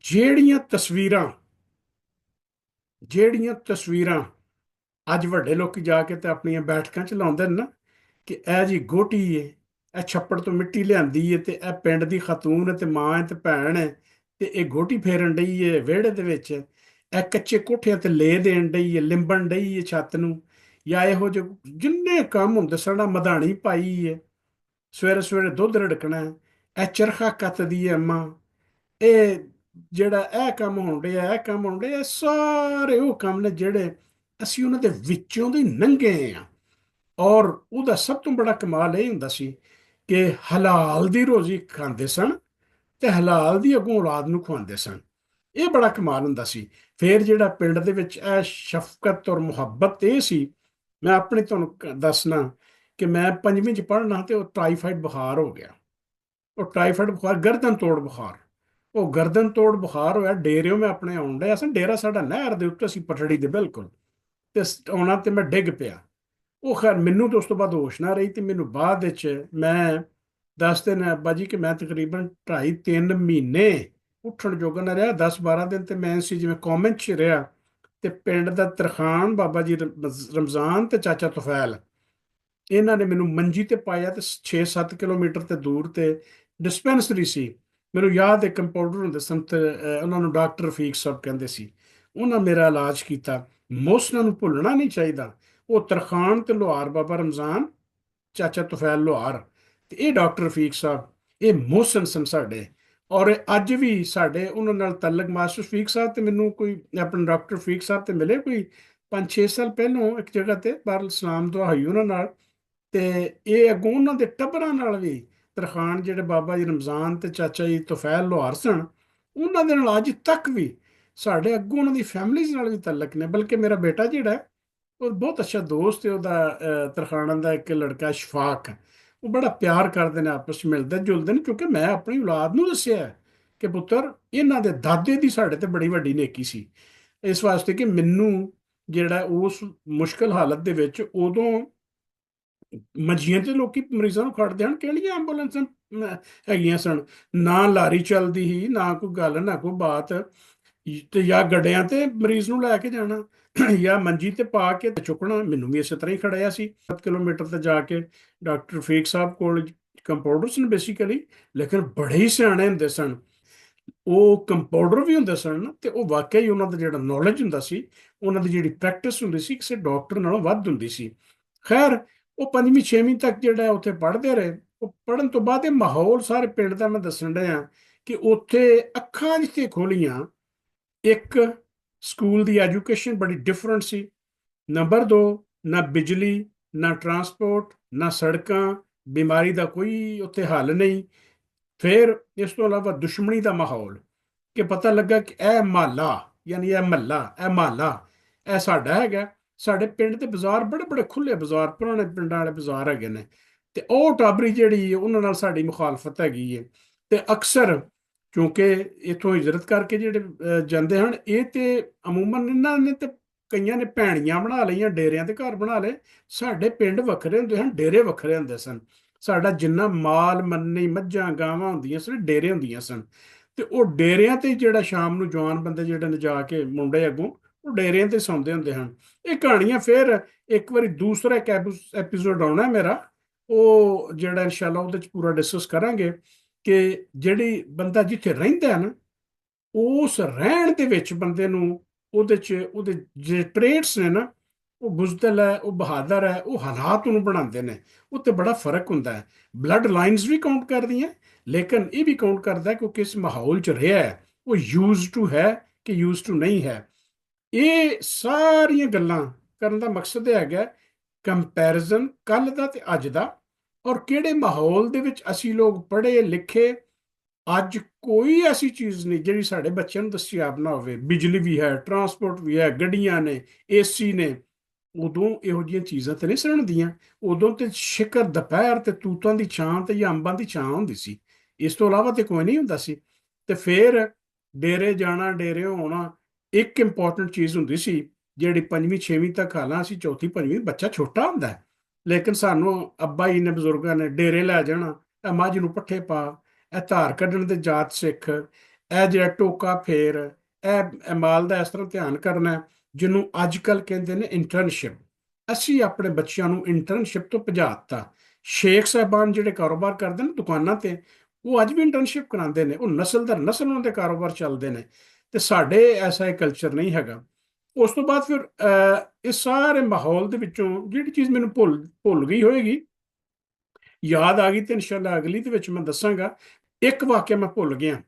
ਜਿਹੜੀਆਂ ਤਸਵੀਰਾਂ ਜਿਹੜੀਆਂ ਤਸਵੀਰਾਂ ਅੱਜ ਵੱਡੇ ਲੋਕੀ ਜਾ ਕੇ ਤੇ ਆਪਣੀਆਂ ਬੈਠਕਾਂ 'ਚ ਲਾਉਂਦੇ ਨੇ ਨਾ, ਕਿ ਇਹ ਜੀ ਗੋਟੀ ਏ, ਇਹ ਛੱਪੜ ਤੋਂ ਮਿੱਟੀ ਲਿਆਂਦੀ ਏ, ਤੇ ਇਹ ਪਿੰਡ ਦੀ ਖਾਤੂਨ ਹੈ, ਤੇ ਮਾਂ ਹੈ, ਤੇ ਭੈਣ ਹੈ, ਤੇ ਇਹ ਗੋਟੀ ਫੇਰਨ ਡਈ ਏ ਵਿਹੜੇ ਦੇ ਵਿੱਚ, ਇਹ ਕੱਚੇ ਕੋਠਿਆਂ ਤੇ ਲੇ ਦੇਣ ਡਈ ਏ, ਲਿੰਬਣ ਡਈ ਏ ਛੱਤ ਨੂੰ, ਜਾਂ ਇਹੋ ਜਿਹੇ ਜਿੰਨੇ ਕੰਮ ਹੁੰਦੇ ਸਨ। ਮਧਾਣੀ ਪਾਈ ਏ, ਸਵੇਰੇ ਸਵੇਰੇ ਦੁੱਧ ਰੜਕਣਾ, ਇਹ ਚਰਖਾ ਕੱਤਦੀ ਏ ਅੰਮਾ, ਇਹ ਜਿਹੜਾ ਇਹ ਕੰਮ ਹੋਣ ਡਿਆ, ਇਹ ਕੰਮ ਹੋਣ ਡਿਆ, ਇਹ ਸਾਰੇ ਉਹ ਕੰਮ ਨੇ ਜਿਹੜੇ ਅਸੀਂ ਉਹਨਾਂ ਦੇ ਵਿੱਚੋਂ ਦੀ ਲੰਘੇ ਆ। ਔਰ ਉਹਦਾ ਸਭ ਤੋਂ ਬੜਾ ਕਮਾਲ ਇਹ ਹੁੰਦਾ ਸੀ ਕਿ ਹਲਾਲ ਦੀ ਰੋਜ਼ੀ ਖਾਂਦੇ ਸਨ, ਤੇ ਹਲਾਲ ਦੀ ਅੱਗੋਂ ਔਲਾਦ ਨੂੰ ਖਵਾਉਂਦੇ ਸਨ। ਇਹ ਬੜਾ ਕਮਾਲ ਹੁੰਦਾ ਸੀ। ਫਿਰ ਜਿਹੜਾ ਪਿੰਡ ਦੇ ਵਿੱਚ ਇਹ ਸ਼ਫਕਤ ਔਰ ਮੁਹੱਬਤ ਇਹ ਸੀ। ਮੈਂ ਆਪਣੇ ਤੁਹਾਨੂੰ ਦੱਸਣਾ ਕਿ ਮੈਂ 5ਵੀਂ 'ਚ ਪੜ੍ਹਨਾ, ਤੇ ਉਹ ਟਾਈਫਾਈਡ ਬੁਖਾਰ ਹੋ ਗਿਆ। ਉਹ ਟਾਈਫਾਈਡ ਬੁਖਾਰ, ਗਰਦਨ ਤੋੜ ਬੁਖਾਰ। ਉਹ ਗਰਦਨ ਤੋੜ ਬੁਖਾਰ ਹੋਇਆ, ਡੇਰਿਓ ਮੈਂ ਆਪਣੇ ਆਉਣ ਡਿਆ ਸੀ। ਡੇਰਾ ਸਾਡਾ ਨਹਿਰ ਦੇ ਉੱਤੇ ਸੀ, ਪਟੜੀ ਦੇ ਬਿਲਕੁਲ। ਤੇ ਆਉਣਾ, ਤੇ ਮੈਂ ਡਿੱਗ ਪਿਆ। ਉਹ ਖੈਰ ਮੈਨੂੰ ਤਾਂ ਉਸ ਤੋਂ ਬਾਅਦ ਹੋਸ਼ ਨਾ ਰਹੀ। ਤੇ ਮੈਨੂੰ ਬਾਅਦ ਵਿੱਚ ਮੈਂ ਦੱਸਦੇ ਨੇ ਅੱਬਾ ਜੀ ਕਿ ਮੈਂ ਤਕਰੀਬਨ 2.5-3 ਮਹੀਨੇ ਉੱਠਣ ਜੋਗਾ ਨਾ ਰਿਹਾ। 10-12 ਦਿਨ ਤੇ ਮੈਂ ਸੀ ਜਿਵੇਂ ਕੌਮਨ 'ਚ ਰਿਹਾ। ਤੇ ਪਿੰਡ ਦਾ ਤਰਖਾਣ ਬਾਬਾ ਜੀ ਰਮਜ਼ਾਨ ਤੇ ਚਾਚਾ ਤੁਫੈਲ, ਇਹਨਾਂ ਨੇ ਮੈਨੂੰ ਮੰਜੀ ਤੇ ਪਾਇਆ ਤੇ 6-7 ਕਿਲੋਮੀਟਰ ਤੇ ਦੂਰ ਤੇ ਡਿਸਪੈਂਸਰੀ ਸੀ। ਮੈਨੂੰ ਯਾਦ ਹੈ ਕੰਪਾਊਂਡਰ ਹੁੰਦੇ ਸਨ ਤੇ ਉਹਨਾਂ ਨੂੰ ਡਾਕਟਰ ਰਫੀਕ ਸਾਹਿਬ ਕਹਿੰਦੇ ਸੀ। ਉਹਨਾਂ ਮੇਰਾ ਇਲਾਜ ਕੀਤਾ। ਮੋਸਨਾਂ ਨੂੰ ਭੁੱਲਣਾ ਨਹੀਂ ਚਾਹੀਦਾ। ਉਹ ਤਰਖਾਣ ਤੇ ਲੋਹਾਰ ਬਾਬਾ ਰਮਜ਼ਾਨ, ਚਾਚਾ ਤੁਫੈਲ ਲੋਹਾਰ ਤੇ ਇਹ ਡਾਕਟਰ ਰਫੀਕ ਸਾਹਿਬ, ਇਹ ਮੋਹਸਨ ਸਨ ਸਾਡੇ। ਔਰ ਅੱਜ ਵੀ ਸਾਡੇ ਉਹਨਾਂ ਨਾਲ ਤਲਕ, ਮਾਸਟਰ ਰਫੀਕ ਸਾਹਿਬ ਤੇ ਮੈਨੂੰ ਕੋਈ ਆਪਣੇ ਡਾਕਟਰ ਰਫੀਕ ਸਾਹਿਬ ਤੇ ਮਿਲੇ ਕੋਈ 5-6 ਸਾਲ ਪਹਿਲੋਂ ਇੱਕ ਜਗ੍ਹਾ ਤੇ ਬਾਰ ਸਲਾਮ ਦੁਆ ਹੋਈ ਉਹਨਾਂ ਨਾਲ। ਤੇ ਇਹ ਅੱਗੋਂ ਉਹਨਾਂ ਦੇ ਟੱਬਰਾਂ ਨਾਲ ਵੀ, ਤਰਖਾਣ ਜਿਹੜੇ ਬਾਬਾ ਜੀ ਰਮਜ਼ਾਨ ਤੇ ਚਾਚਾ ਜੀ ਤੁਫੈਲ ਲੋਹਾਰ ਸਨ, ਉਹਨਾਂ ਦੇ ਨਾਲ ਅੱਜ ਤੱਕ ਵੀ ਸਾਡੇ ਅੱਗੋਂ ਉਹਨਾਂ ਦੀ ਫੈਮਿਲੀਜ਼ ਨਾਲ ਵੀ ਤਲਕ ਨੇ। ਬਲਕਿ ਮੇਰਾ ਬੇਟਾ ਜਿਹੜਾ ਹੈ, ਉਹ ਬਹੁਤ ਅੱਛਾ ਦੋਸਤ ਹੈ ਉਹਦਾ, ਤਰਖਾਣਾਂ ਦਾ ਇੱਕ ਲੜਕਾ ਸ਼ਫਾਕ, ਉਹ ਬੜਾ ਪਿਆਰ ਕਰਦੇ ਨੇ, ਆਪਸ ਵਿੱਚ ਮਿਲਦੇ ਜੁਲਦੇ ਨੇ। ਕਿਉਂਕਿ ਮੈਂ ਆਪਣੀ ਔਲਾਦ ਨੂੰ ਦੱਸਿਆ ਹੈ ਕਿ ਪੁੱਤਰ ਇਹਨਾਂ ਦੇ ਦਾਦੇ ਦੀ ਸਾਡੇ ਤੇ ਬੜੀ ਵੱਡੀ ਨੇਕੀ ਸੀ। ਇਸ ਵਾਸਤੇ ਕਿ ਮੈਨੂੰ ਜਿਹੜਾ ਉਸ ਮੁਸ਼ਕਲ ਹਾਲਤ ਦੇ ਵਿੱਚ ਉਦੋਂ ਮੰਜੀਆਂ ਤੇ ਲੋਕੀ ਮਰੀਜ਼ਾਂ ਨੂੰ ਖੜਦੇ ਹਨ, ਕਿਹੜੀਆਂ ਐਂਬੂਲੈਂਸਾਂ ਹੈਗੀਆਂ ਸਨ, ਨਾ ਲਾਰੀ ਚੱਲਦੀ ਸੀ, ਨਾ ਕੋਈ ਗੱਲ ਨਾ ਕੋਈ ਬਾਤ। ਤੇ ਜਾਂ ਗੱਡਿਆਂ ਤੇ ਮਰੀਜ਼ ਨੂੰ ਲੈ ਕੇ ਜਾਣਾ ਜਾਂ ਮੰਜੀ ਤੇ ਪਾ ਕੇ ਤੇ ਚੁੱਕਣਾ। ਮੈਨੂੰ ਵੀ ਇਸੇ ਤਰ੍ਹਾਂ ਹੀ ਖੜਿਆ ਸੀ 7 ਕਿਲੋਮੀਟਰ ਤੇ ਜਾ ਕੇ ਡਾਕਟਰ ਫੇਕ ਸਾਹਿਬ ਕੋਲ। ਕੰਪਾਊਂਡਰ ਸਨ ਬੇਸਿਕਲੀ, ਲੇਕਿਨ ਬੜੇ ਹੀ ਸਿਆਣੇ ਹੁੰਦੇ ਸਨ। ਉਹ ਕੰਪਾਊਂਡਰ ਵੀ ਹੁੰਦੇ ਸਨ ਤੇ ਉਹ ਵਾਕਿਆ ਹੀ ਉਹਨਾਂ ਦਾ ਜਿਹੜਾ ਨੌਲੇਜ ਹੁੰਦਾ ਸੀ, ਉਹਨਾਂ ਦੀ ਜਿਹੜੀ ਪ੍ਰੈਕਟਿਸ ਹੁੰਦੀ ਸੀ, ਕਿਸੇ ਡਾਕਟਰ ਨਾਲੋਂ ਵੱਧ ਹੁੰਦੀ ਸੀ। ਖੈਰ, ਉਹ 5ਵੀਂ 6ਵੀਂ ਤੱਕ ਜਿਹੜਾ ਉੱਥੇ ਪੜ੍ਹਦੇ ਰਹੇ। ਉਹ ਪੜ੍ਹਨ ਤੋਂ ਬਾਅਦ ਇਹ ਮਾਹੌਲ ਸਾਰੇ ਪਿੰਡ ਦਾ ਮੈਂ ਦੱਸਣ ਡਿਆ ਕਿ ਉੱਥੇ ਅੱਖਾਂ ਜਿੱਥੇ ਖੋਲੀਆਂ। ਇੱਕ, ਸਕੂਲ ਦੀ ਐਜੂਕੇਸ਼ਨ ਬੜੀ ਡਿਫਰੈਂਟ ਸੀ। ਨੰਬਰ 2, ਨਾ ਬਿਜਲੀ, ਨਾ ਟਰਾਂਸਪੋਰਟ, ਨਾ ਸੜਕਾਂ, ਬਿਮਾਰੀ ਦਾ ਕੋਈ ਉੱਥੇ ਹੱਲ ਨਹੀਂ। ਫਿਰ ਇਸ ਤੋਂ ਇਲਾਵਾ ਦੁਸ਼ਮਣੀ ਦਾ ਮਾਹੌਲ, ਕਿ ਪਤਾ ਲੱਗਾ ਕਿ ਇਹ ਮਹੱਲਾ, ਯਾਨੀ ਇਹ ਮਹੱਲਾ, ਇਹ ਮਹੱਲਾ, ਇਹ ਸਾਡਾ ਹੈਗਾ। ਸਾਡੇ ਪਿੰਡ ਦੇ ਬਾਜ਼ਾਰ ਬੜੇ ਬੜੇ ਖੁੱਲੇ ਬਾਜ਼ਾਰ, ਪੁਰਾਣੇ ਪਿੰਡਾਂ ਵਾਲੇ ਬਾਜ਼ਾਰ ਹੈਗੇ ਨੇ। ਤੇ ਉਹ ਟਾਬਰੀ ਜਿਹੜੀ ਹੈ, ਉਹਨਾਂ ਨਾਲ ਸਾਡੀ ਮੁਖਾਲਫਤ ਹੈਗੀ ਹੈ। ਤੇ ਅਕਸਰ ਕਿਉਂਕਿ ਇਥੋਂ ਹਿਜਰਤ ਕਰਕੇ ਜਿਹੜੇ ਜਾਂਦੇ ਹਨ, ਇਹ ਤੇ ਅਮੂਮਨ ਇਹਨਾਂ ਨੇ ਤੇ ਕਈਆਂ ਨੇ ਭੈਣੀਆਂ ਬਣਾ ਲਈਆਂ, ਡੇਰਿਆਂ ਦੇ ਘਰ ਬਣਾ ਲਏ। ਸਾਡੇ ਪਿੰਡ ਵੱਖਰੇ ਹੁੰਦੇ ਹਨ, ਡੇਰੇ ਵੱਖਰੇ ਹੁੰਦੇ ਸਨ। ਸਾਡਾ ਜਿੰਨਾ ਮਾਲ ਮੰਨੀ, ਮੱਝਾਂ ਗਾਵਾਂ ਹੁੰਦੀਆਂ ਸਨ, ਡੇਰੇ ਹੁੰਦੀਆਂ ਸਨ। ਤੇ ਉਹ ਡੇਰਿਆਂ ਤੇ ਜਿਹੜਾ ਸ਼ਾਮ ਨੂੰ ਜਵਾਨ ਬੰਦੇ ਜਿਹੜੇ ਨੇ ਜਾ ਕੇ, ਮੁੰਡੇ ਅੱਗੋਂ, ਉਹ ਡੇਰਿਆਂ ਤੇ ਸੌਂਦੇ ਹੁੰਦੇ ਹਨ। ਇਹ ਕਹਾਣੀਆਂ ਫਿਰ ਇੱਕ ਵਾਰੀ ਦੂਸਰਾ ਇੱਕ ਐਪੀਸੋਡ ਆਉਣਾ ਮੇਰਾ, ਉਹ ਜਿਹੜਾ ਇਨਸ਼ਾਅੱਲਾ ਉਹਦੇ ਚ ਪੂਰਾ ਡਿਸਕਸ ਕਰਾਂਗੇ ਕਿ ਜਿਹੜੀ ਬੰਦਾ ਜਿੱਥੇ ਰਹਿੰਦਾ ਹੈ ਨਾ, ਉਸ ਰਹਿਣ ਦੇ ਵਿੱਚ ਬੰਦੇ ਨੂੰ ਉਹਦੇ ਚ ਉਹਦੇ ਜਿਹੜੇ ਟ੍ਰੇਟਸ ਨੇ ਨਾ, ਉਹ ਬੁਜ਼ਦਲ ਹੈ, ਉਹ ਬਹਾਦਰ ਹੈ, ਉਹ ਹਾਲਾਤ ਉਹਨੂੰ ਬਣਾਉਂਦੇ ਨੇ। ਉੱਤੇ ਬੜਾ ਫਰਕ ਹੁੰਦਾ ਹੈ। ਬਲੱਡ ਲਾਈਨਸ ਵੀ ਕਾਊਂਟ ਕਰਦੀਆਂ, ਲੇਕਿਨ ਇਹ ਵੀ ਕਾਊਂਟ ਕਰਦਾ ਕਿ ਉਹ ਕਿਸ ਮਾਹੌਲ ਚ ਰਿਹਾ ਹੈ, ਉਹ ਯੂਜ਼ ਟੂ ਹੈ ਕਿ ਯੂਜ਼ ਟੂ ਨਹੀਂ ਹੈ। ਇਹ ਸਾਰੀਆਂ ਗੱਲਾਂ ਕਰਨ ਦਾ ਮਕਸਦ ਇਹ ਹੈਗਾ ਕੰਪੈਰੀਜ਼ਨ ਕੱਲ ਦਾ ਤੇ ਅੱਜ ਦਾ, ਔਰ ਕਿਹੜੇ ਮਾਹੌਲ ਦੇ ਵਿੱਚ ਅਸੀਂ ਲੋਕ ਪੜ੍ਹੇ ਲਿਖੇ। ਅੱਜ ਕੋਈ ਐਸੀ ਚੀਜ਼ ਨਹੀਂ ਜਿਹੜੀ ਸਾਡੇ ਬੱਚਿਆਂ ਨੂੰ ਦਸਤਿਆਬ ਨਾ ਹੋਵੇ। ਬਿਜਲੀ ਵੀ ਹੈ, ਟਰਾਂਸਪੋਰਟ ਵੀ ਹੈ, ਗੱਡੀਆਂ ਨੇ, ਏਸੀ ਨੇ। ਉਦੋਂ ਇਹੋ ਜਿਹੀਆਂ ਚੀਜ਼ਾਂ ਤੇ ਨਹੀਂ ਸਰਨ ਦੀਆਂ। ਉਦੋਂ ਤੇ ਸ਼ਿਕਰ ਦੁਪਹਿਰ ਤੇ ਤੂਤਾਂ ਦੀ ਛਾਂ ਤੇ ਜਾਂ ਅੰਬਾਂ ਦੀ ਛਾਂ ਹੁੰਦੀ ਸੀ। ਇਸ ਤੋਂ ਇਲਾਵਾ ਤੇ ਕੋਈ ਨਹੀਂ ਹੁੰਦਾ ਸੀ। ਤੇ ਫਿਰ ਡੇਰੇ ਜਾਣਾ, ਡੇਰੇ ਹੋਣਾ। ਇੱਕ ਇੰਪੋਰਟੈਂਟ ਚੀਜ਼ ਹੁੰਦੀ ਸੀ ਜਿਹੜੀ 5ਵੀਂ 6ਵੀਂ ਤੱਕ, ਹਾਲਾਂ ਅਸੀਂ 4ਥੀ 5ਵੀਂ, ਬੱਚਾ ਛੋਟਾ ਹੁੰਦਾ ਹੈ, ਲੇਕਿਨ ਸਾਨੂੰ ਅੱਬਾ ਜੀ ਨੇ, ਬਜ਼ੁਰਗਾਂ ਨੇ ਡੇਰੇ ਲੈ ਜਾਣਾ। ਇਹ ਮੱਝ ਨੂੰ ਪੱਠੇ ਪਾ, ਇਹ ਧਾਰ ਕੱਢਣ ਦੇ ਜਾਤ ਸਿੱਖ, ਇਹ ਜਿਹੜਾ ਟੋਕਾ ਫੇਰ, ਇਹ ਮਾਲ ਦਾ ਇਸ ਤਰ੍ਹਾਂ ਧਿਆਨ ਕਰਨਾ, ਜਿਹਨੂੰ ਅੱਜ ਕੱਲ੍ਹ ਕਹਿੰਦੇ ਨੇ ਇੰਟਰਨਸ਼ਿਪ। ਅਸੀਂ ਆਪਣੇ ਬੱਚਿਆਂ ਨੂੰ ਇੰਟਰਨਸ਼ਿਪ ਤੋਂ ਭਜਾ ਦਿੱਤਾ। ਸ਼ੇਖ ਸਾਹਿਬਾਨ ਜਿਹੜੇ ਕਾਰੋਬਾਰ ਕਰਦੇ ਨੇ ਦੁਕਾਨਾਂ ਤੇ, ਉਹ ਅੱਜ ਵੀ ਇੰਟਰਨਸ਼ਿਪ ਕਰਾਉਂਦੇ ਨੇ। ਉਹ ਨਸਲ ਦਰ ਨਸਲ ਉਹਨਾਂ ਦੇ ਕਾਰੋਬਾਰ ਚੱਲਦੇ ਨੇ। ਤੇ ਸਾਡੇ ਐਸਾ ਇਹ ਕਲਚਰ ਨਹੀਂ ਹੈਗਾ। ਉਸ ਤੋਂ ਬਾਅਦ ਫਿਰ ਇਸ ਸਾਰੇ ਮਾਹੌਲ ਦੇ ਵਿੱਚੋਂ ਜਿਹੜੀ ਚੀਜ਼ ਮੈਨੂੰ ਭੁੱਲ ਭੁੱਲ ਗਈ ਹੋਏਗੀ, ਯਾਦ ਆ ਗਈ ਤੇ ਇਨਸ਼ਾਅੱਲਾ ਅਗਲੀ ਦੇ ਵਿੱਚ ਮੈਂ ਦੱਸਾਂਗਾ। ਇੱਕ ਵਾਕਿਆ ਮੈਂ ਭੁੱਲ ਗਿਆ।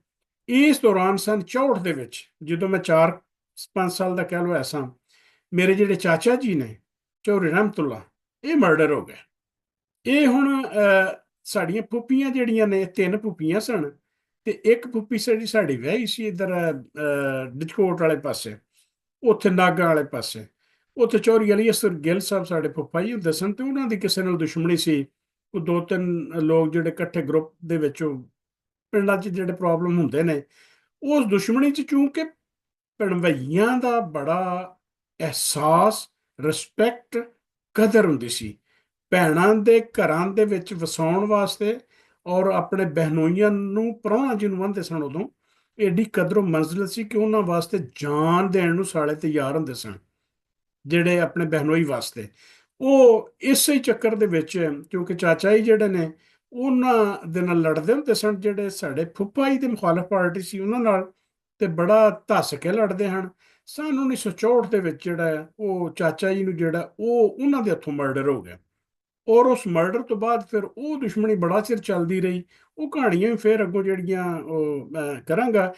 ਇਸ ਦੌਰਾਨ ਸਨ 64 ਦੇ ਵਿੱਚ, ਜਦੋਂ ਮੈਂ 4-5 ਸਾਲ ਦਾ ਕਹਿ ਲਓ ਐਸਾ, ਮੇਰੇ ਜਿਹੜੇ ਚਾਚਾ ਜੀ ਨੇ, ਚੌਧਰੀ ਰਹਿਮਤੁल्ला, ਇਹ ਮਰਡਰ ਹੋ ਗਏ। ਇਹ ਹੁਣ ਸਾਡੀਆਂ ਫੁੱਫੀਆਂ ਜਿਹੜੀਆਂ ਨੇ, 3 ਫੁੱਫੀਆਂ ਸਨ। ਤੇ ਇੱਕ ਫੁੱਫੀ ਸਾਡੀ ਵਿਆਹੀ ਸੀ ਇੱਧਰ ਡਿਚਕੋਟ ਵਾਲੇ ਪਾਸੇ, ਉੱਥੇ ਨਾਗਾ ਵਾਲੇ ਪਾਸੇ। ਉੱਥੇ ਚੌਧਰੀ ਅਲੀ ਅਸਰ ਗਿੱਲ ਸਾਹਿਬ ਸਾਡੇ ਫੁੱਫਾ ਜੀ ਹੁੰਦੇ ਸਨ। ਤੇ ਉਹਨਾਂ ਦੀ ਕਿਸੇ ਨਾਲ ਦੁਸ਼ਮਣੀ ਸੀ। ਉਹ 2-3 ਲੋਕ ਜਿਹੜੇ ਇਕੱਠੇ ਗਰੁੱਪ ਦੇ ਵਿੱਚੋਂ, ਪਿੰਡਾਂ 'ਚ ਜਿਹੜੇ ਪ੍ਰੋਬਲਮ ਹੁੰਦੇ ਨੇ, ਉਸ ਦੁਸ਼ਮਣੀ 'ਚ ਚੂੰਕਿ ਭਣਵਈਆਂ ਦਾ ਬੜਾ ਅਹਿਸਾਸ, ਰਿਸਪੈਕਟ, ਕਦਰ ਹੁੰਦੀ ਸੀ। ਭੈਣਾਂ ਦੇ ਘਰਾਂ ਦੇ ਵਿੱਚ ਵਸਾਉਣ ਵਾਸਤੇ, ਔਰ ਆਪਣੇ ਬਹਿਨੋਈਆਂ ਨੂੰ, ਪ੍ਰਾਹੁਣਾ ਜਿਹਨੂੰ ਆਂਦੇ ਸਨ ਉਦੋਂ, ਐਡੀ ਕਦਰੋਂ ਮੰਜ਼ਿਲ ਸੀ ਕਿ ਉਹਨਾਂ ਵਾਸਤੇ ਜਾਨ ਦੇਣ ਨੂੰ ਸਾਲੇ ਤਿਆਰ ਹੁੰਦੇ ਸਨ, ਜਿਹੜੇ ਆਪਣੇ ਬਹਿਨੋਈ ਵਾਸਤੇ। ਉਹ ਇਸੇ ਹੀ ਚੱਕਰ ਦੇ ਵਿੱਚ, ਕਿਉਂਕਿ ਚਾਚਾ ਜੀ ਜਿਹੜੇ ਨੇ ਉਹਨਾਂ ਦੇ ਨਾਲ ਲੜਦੇ ਹੁੰਦੇ ਸਨ, ਜਿਹੜੇ ਸਾਡੇ ਫੁੱਫਾ ਜੀ ਦੇ ਮੁਖਾਲਫ ਪਾਰਟੀ ਸੀ ਉਹਨਾਂ ਨਾਲ, ਤੇ ਬੜਾ ਧੱਸ ਕੇ ਲੜਦੇ ਹਨ। ਸਨ 1964 ਦੇ ਵਿੱਚ ਜਿਹੜਾ ਹੈ, ਉਹ ਚਾਚਾ ਜੀ ਨੂੰ ਜਿਹੜਾ ਉਹ ਉਹਨਾਂ ਦੇ ਹੱਥੋਂ ਮਰਡਰ ਹੋ ਗਿਆ। ਔਰ ਉਸ ਮਰਡਰ ਤੋਂ ਬਾਅਦ ਫਿਰ ਉਹ ਦੁਸ਼ਮਣੀ ਬੜਾ ਚਿਰ ਚੱਲਦੀ ਰਹੀ। ਉਹ ਕਹਾਣੀਆਂ ਵੀ ਫਿਰ ਅੱਗੋਂ ਜਿਹੜੀਆਂ ਉਹ ਮੈਂ ਕਰਾਂਗਾ।